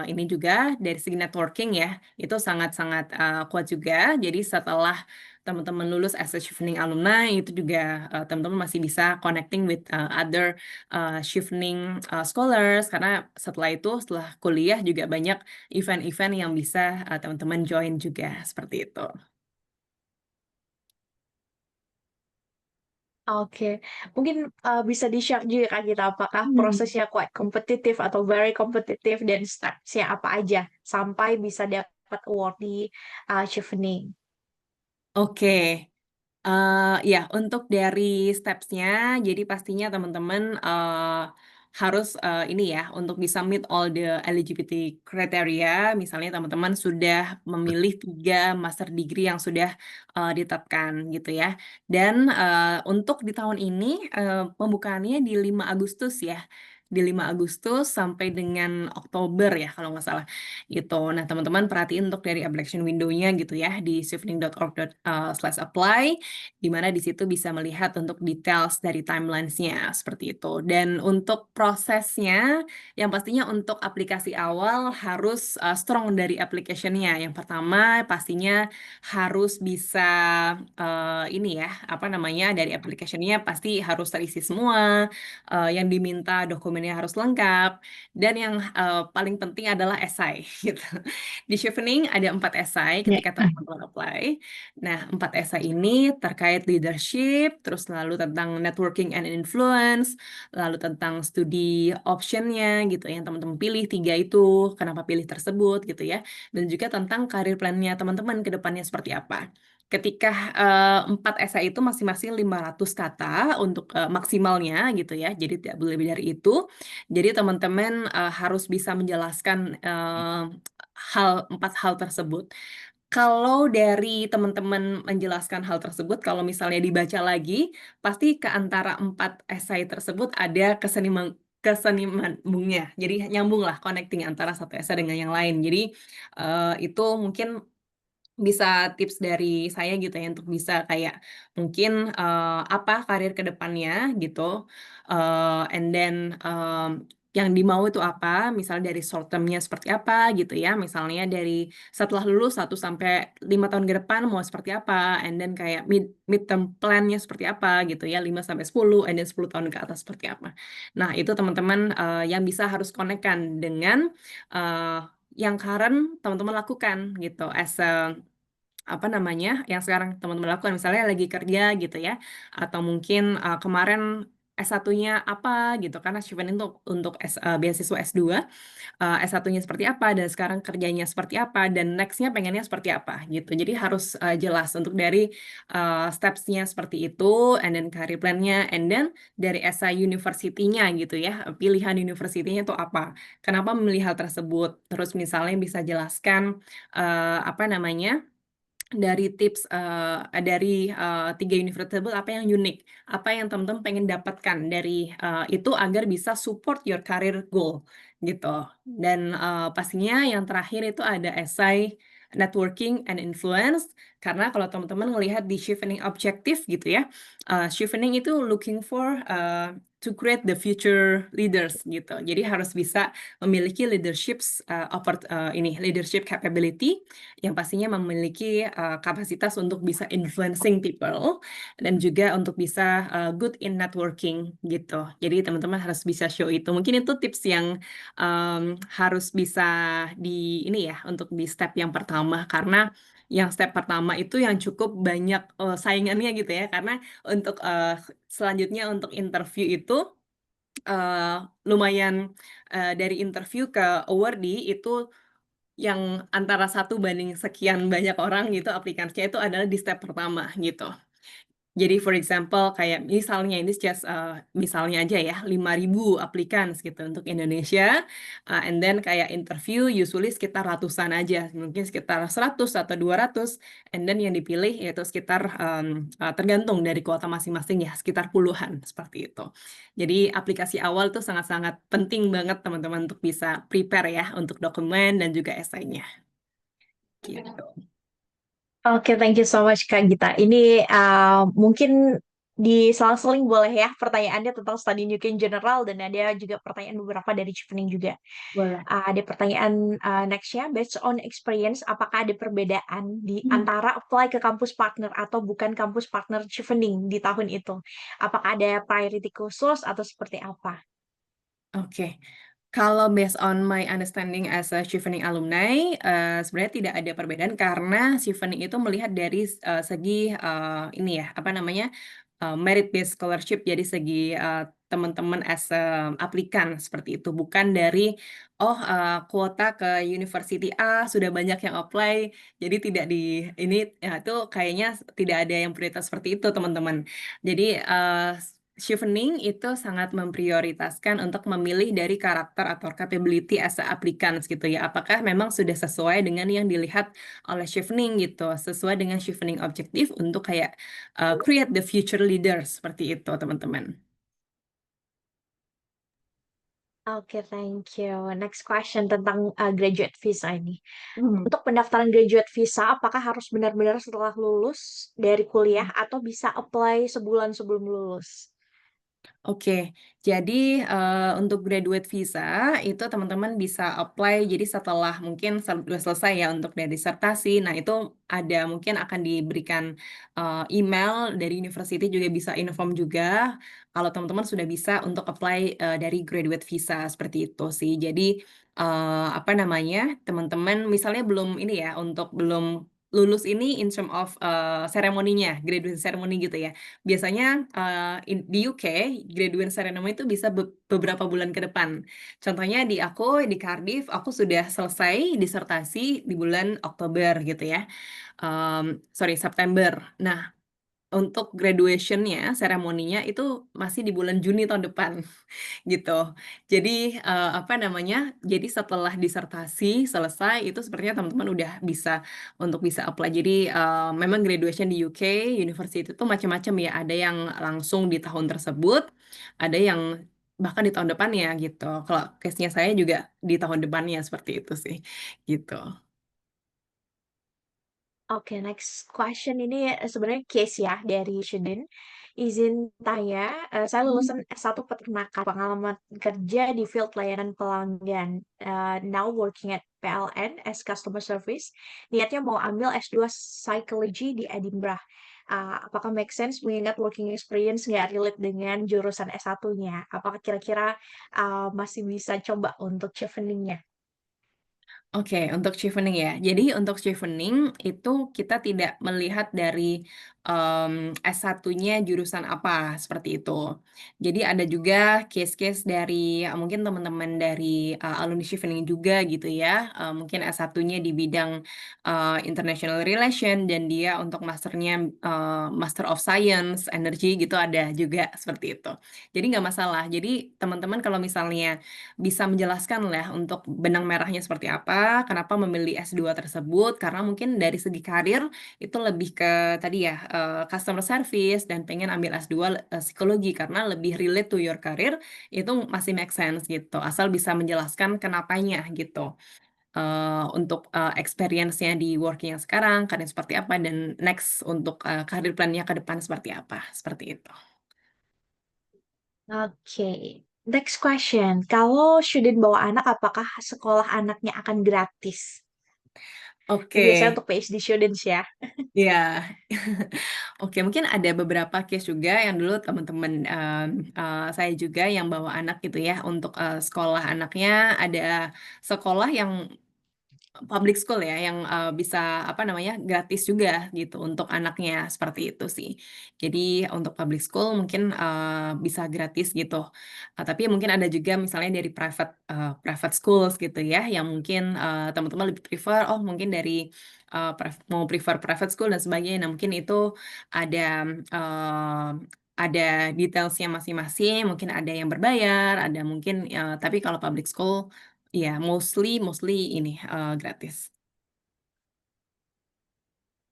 ini juga dari segi networking ya, itu sangat-sangat, kuat juga. Jadi setelah teman-teman lulus as a chevening alumni, itu juga, teman-teman masih bisa connecting with, other, chevening, scholars, karena setelah itu, setelah kuliah juga banyak event-event yang bisa, teman-teman join juga, seperti itu. Oke, mungkin bisa di-share juga Kak kita apakah Hmm. prosesnya quite kompetitif atau very kompetitif dan steps-nya apa aja sampai bisa dapat award di Chevening. Oke. Ya, untuk dari steps-nya, jadi pastinya teman-teman, harus, ini ya, untuk bisa meet all the eligibility criteria, misalnya teman-teman sudah memilih 3 master degree yang sudah, ditetapkan gitu ya. Dan, untuk di tahun ini, pembukaannya di 5 Agustus ya, di 5 Agustus sampai dengan Oktober ya kalau nggak salah, gitu. Nah, teman-teman perhatiin untuk dari application window-nya gitu ya, di chevening.org/apply, di mana di situ bisa melihat untuk details dari timelines-nya, seperti itu. Dan untuk prosesnya, yang pastinya untuk aplikasi awal harus, strong dari application-nya. Yang pertama pastinya harus bisa, ini ya, apa namanya, dari application-nya pasti harus terisi semua, yang diminta dokumennya harus lengkap, dan yang, paling penting adalah esai, gitu. Di Chevening ada 4 esai Ya. ketika teman-teman apply. Nah, 4 esai ini terkait leadership, terus lalu tentang networking and influence, lalu tentang studi option-nya gitu, yang teman-teman pilih 3 itu, kenapa pilih tersebut gitu ya, dan juga tentang career plan-nya teman-teman ke depannya seperti apa. Ketika, 4 esai itu masing-masing 500 kata untuk, maksimalnya gitu ya, jadi tidak boleh lebih dari itu. Jadi teman-teman, harus bisa menjelaskan, 4 hal tersebut. Kalau dari teman-teman menjelaskan hal tersebut, kalau misalnya dibaca lagi, pasti ke antara 4 esai tersebut ada kesenambungnya. Jadi nyambunglah, connecting antara satu esai dengan yang lain. Jadi, itu mungkin bisa tips dari saya gitu ya, untuk bisa kayak mungkin, apa karir ke depannya gitu, and then, yang dimau itu apa, misalnya dari short term-nya seperti apa gitu ya, misalnya dari setelah lulus 1 sampai 5 tahun ke depan mau seperti apa, and then kayak mid-term plan-nya seperti apa gitu ya, 5 sampai 10, and then 10 tahun ke atas seperti apa. Nah, itu teman-teman, yang bisa harus connect-kan dengan, eee, yang current teman-teman lakukan gitu, as a apa namanya, yang sekarang teman-teman lakukan, misalnya lagi kerja gitu ya, atau mungkin, kemarin S1-nya apa gitu, karena achievement untuk beasiswa S2, S1-nya seperti apa, dan sekarang kerjanya seperti apa, dan next-nya pengennya seperti apa, gitu. Jadi harus, jelas untuk dari, steps-nya seperti itu, and then career plan-nya, and then dari SI university-nya gitu ya, pilihan university-nya itu apa, kenapa memilih hal tersebut. Terus misalnya bisa jelaskan, apa namanya, dari tips, dari, 3 universitas tersebut apa yang unik, apa yang teman-teman pengen dapatkan dari, itu agar bisa support your career goal, gitu. Dan, pastinya yang terakhir itu ada esai networking and influence, karena kalau teman-teman ngelihat di chevening objektif gitu ya, chevening itu looking for, to create the future leaders gitu. Jadi harus bisa memiliki leadership capability yang pastinya memiliki, kapasitas untuk bisa influencing people dan juga untuk bisa, good in networking gitu. Jadi teman-teman harus bisa show itu. Mungkin itu tips yang, harus bisa di ini ya, untuk di step yang pertama, karena yang step pertama itu yang cukup banyak, saingannya gitu ya. Karena untuk, selanjutnya untuk interview itu, lumayan, dari interview ke awardee itu yang antara satu banding sekian banyak orang gitu aplikansinya itu adalah di step pertama gitu. Jadi for example kayak misalnya ini just misalnya aja ya 5.000 applicants gitu untuk Indonesia, and then kayak interview usually sekitar ratusan aja, mungkin sekitar 100 atau 200, and then yang dipilih yaitu sekitar tergantung dari kuota masing-masing ya sekitar puluhan seperti itu. Jadi aplikasi awal tuh sangat-sangat penting banget teman-teman untuk bisa prepare ya untuk dokumen dan juga esainya gitu. Oke, thank you so much Kak Gita. Ini mungkin diselang-seling boleh ya pertanyaannya tentang studi UK in general dan ada juga pertanyaan beberapa dari Chevening juga. Boleh. Ada pertanyaan nextnya, based on experience, apakah ada perbedaan di Hmm. antara apply ke kampus partner atau bukan kampus partner Chevening di tahun itu? Apakah ada priority khusus atau seperti apa? Oke, kalau based on my understanding as a Chevening alumni, sebenarnya tidak ada perbedaan karena Chevening itu melihat dari segi ini ya, apa namanya, merit based scholarship, jadi segi teman-teman as a aplikan seperti itu, bukan dari oh kuota ke university A sudah banyak yang apply, jadi tidak di ini ya itu kayaknya tidak ada yang prioritas seperti itu teman-teman. Jadi Chevening itu sangat memprioritaskan untuk memilih dari karakter atau capability as a applicants gitu ya. Apakah memang sudah sesuai dengan yang dilihat oleh Chevening gitu, sesuai dengan Chevening objektif untuk kayak create the future leaders seperti itu, teman-teman. Oke, thank you. Next question tentang graduate visa ini. Hmm. Untuk pendaftaran graduate visa, apakah harus benar-benar setelah lulus dari kuliah atau bisa apply sebulan sebelum lulus? Oke, jadi untuk graduate visa itu teman-teman bisa apply jadi setelah mungkin udah selesai ya untuk dari disertasi. Nah, itu ada mungkin akan diberikan email dari university juga bisa inform juga kalau teman-teman sudah bisa untuk apply dari graduate visa seperti itu sih. Jadi apa namanya? Teman-teman misalnya belum ini ya untuk belum lulus ini in term of seremoninya, graduate ceremony gitu ya. Biasanya, di UK, graduate ceremony itu bisa beberapa bulan ke depan. Contohnya di aku, di Cardiff, aku sudah selesai disertasi di bulan Oktober gitu ya, sorry September. Nah, untuk graduation-nya, seremoninya itu masih di bulan Juni tahun depan. Gitu. Jadi, apa namanya, jadi setelah disertasi selesai itu sepertinya teman-teman udah bisa untuk bisa apply. Jadi, memang graduation di UK, university itu macam-macam ya, ada yang langsung di tahun tersebut, ada yang bahkan di tahun depannya gitu. Kalau case-nya saya juga di tahun depannya seperti itu sih, gitu. Oke, next question ini sebenarnya case ya dari Shudin. Izin tanya, saya lulusan S1 peternakan, pengalaman kerja di field layanan pelanggan. Now working at PLN as customer service. Niatnya mau ambil S2 psychology di Edinburgh. Apakah make sense mengingat working experience nggak relate dengan jurusan S1-nya? Apakah kira-kira masih bisa coba untuk chevening-nya? Oke, untuk chevening ya. Jadi untuk chevening itu kita tidak melihat dari S1-nya jurusan apa, seperti itu. Jadi ada juga case-case dari mungkin teman-teman dari alumni chevening juga gitu ya. Mungkin S1-nya di bidang international relation dan dia untuk masternya Master of Science, Energy gitu ada juga seperti itu. Jadi nggak masalah. Jadi teman-teman kalau misalnya bisa menjelaskan lah untuk benang merahnya seperti apa, kenapa memilih S2 tersebut, karena mungkin dari segi karir itu lebih ke tadi ya, customer service dan pengen ambil S2 psikologi karena lebih relate to your career, itu masih make sense gitu, asal bisa menjelaskan kenapanya gitu. Untuk experience-nya di working yang sekarang, karir seperti apa, dan next untuk karir plan-nya ke depan seperti apa, seperti itu. Oke, next question. Kalau student bawa anak, apakah sekolah anaknya akan gratis? Ini Oke. biasanya untuk PhD students ya. Iya. Oke, mungkin ada beberapa case juga yang dulu teman-teman saya juga yang bawa anak gitu ya untuk sekolah anaknya ada sekolah yang public school ya yang, bisa apa namanya, gratis juga gitu untuk anaknya, seperti itu sih. Jadi untuk public school mungkin, bisa gratis gitu. Tapi mungkin ada juga misalnya dari private schools gitu ya, yang mungkin, teman-teman lebih prefer, oh mungkin dari, mau prefer private school dan sebagainya. Nah mungkin itu ada, ada details-nya masing-masing, mungkin ada yang berbayar, ada mungkin, tapi kalau public school iya, mostly ini, gratis.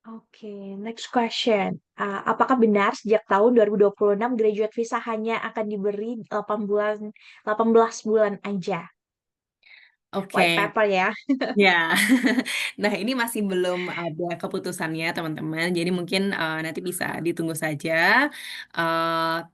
Oke, next question. Apakah benar sejak tahun 2026 graduate visa hanya akan diberi 18 bulan aja? White Oke, paper ya. ya. Nah, ini masih belum ada keputusannya, teman-teman. Jadi mungkin, nanti bisa ditunggu saja,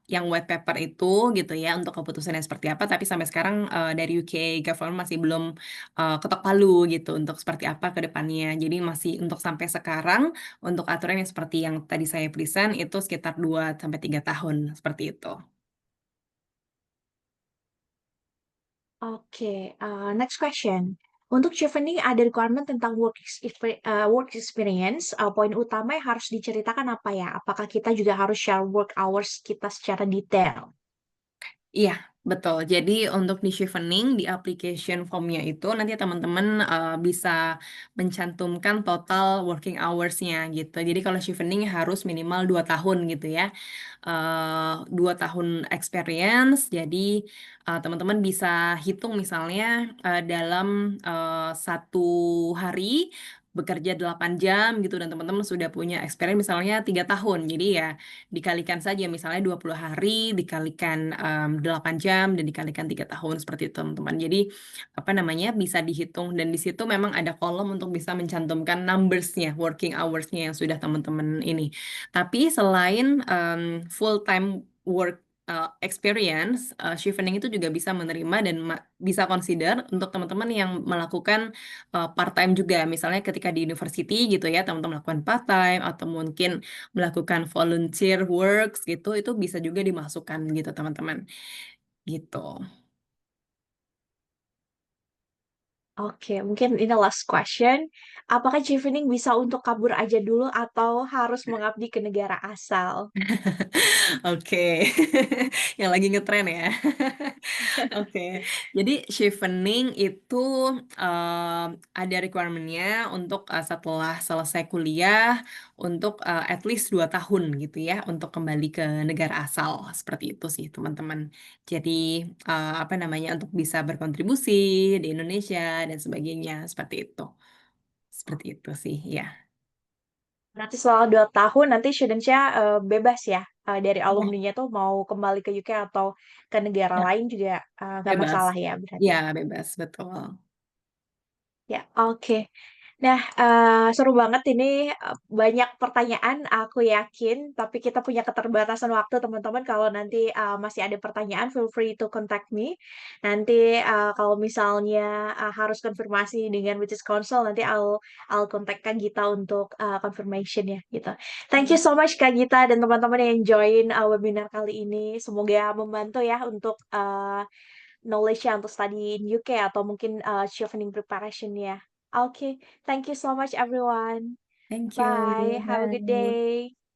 yang white paper itu gitu ya, untuk keputusannya seperti apa, tapi sampai sekarang, dari UK government masih belum, ketok palu gitu, untuk seperti apa ke depannya. Jadi masih untuk sampai sekarang, untuk aturan yang seperti yang tadi saya present, itu sekitar 2 sampai 3 tahun, seperti itu. Oke, next question. Untuk chevening ada requirement tentang work experience. Poin utama yang harus diceritakan apa ya? Apakah kita juga harus share work hours kita secara detail? Iya, betul. Jadi untuk di Chevening, di application form-nya itu nanti teman-teman, bisa mencantumkan total working hours-nya gitu. Jadi kalau Chevening harus minimal 2 tahun gitu ya, 2 tahun experience. Jadi, teman-teman bisa hitung misalnya, dalam, 1 hari bekerja 8 jam gitu dan teman-teman sudah punya experience misalnya 3 tahun. Jadi ya dikalikan saja misalnya 20 hari dikalikan, 8 jam dan dikalikan 3 tahun seperti itu teman-teman. Jadi, apa namanya, bisa dihitung dan di situ memang ada kolom untuk bisa mencantumkan numbers-nya, working hours-nya yang sudah teman-teman ini. Tapi selain, full time work, experience, Chevening itu juga bisa menerima dan bisa consider untuk teman-teman yang melakukan, part-time juga. Misalnya ketika di university gitu ya, teman-teman melakukan part-time atau mungkin melakukan volunteer works gitu, itu bisa juga dimasukkan gitu teman-teman, gitu. Oke, mungkin ini last question. Apakah chevening bisa untuk kabur aja dulu atau harus mengabdi ke negara asal? Oke, yang lagi ngetren ya. Oke, jadi chevening itu, ada requirement-nya untuk, setelah selesai kuliah untuk, at least 2 tahun gitu ya, untuk kembali ke negara asal, seperti itu sih teman-teman. Jadi, apa namanya, untuk bisa berkontribusi di Indonesia dan sebagainya, seperti itu. Seperti itu sih, ya. Nanti setelah 2 tahun nanti student-nya bebas ya dari Iya, alumninya tuh mau kembali ke UK atau ke negara iya, lain juga nggak bebas. masalah ya berarti. Iya, bebas, betul. Ya, oke. Nah, seru banget ini, banyak pertanyaan aku yakin, tapi kita punya keterbatasan waktu teman-teman, kalau nanti, masih ada pertanyaan feel free to contact me. Nanti, kalau misalnya, harus konfirmasi dengan British Council nanti I'll contact Kak Gita untuk, confirmation ya, gitu. Thank you so much Kak Gita dan teman-teman yang join, webinar kali ini. Semoga membantu ya untuk, knowledge-nya untuk study in UK atau mungkin, chevening preparation-nya. Okay, thank you so much everyone. Thank Bye, you, have a good bye. day.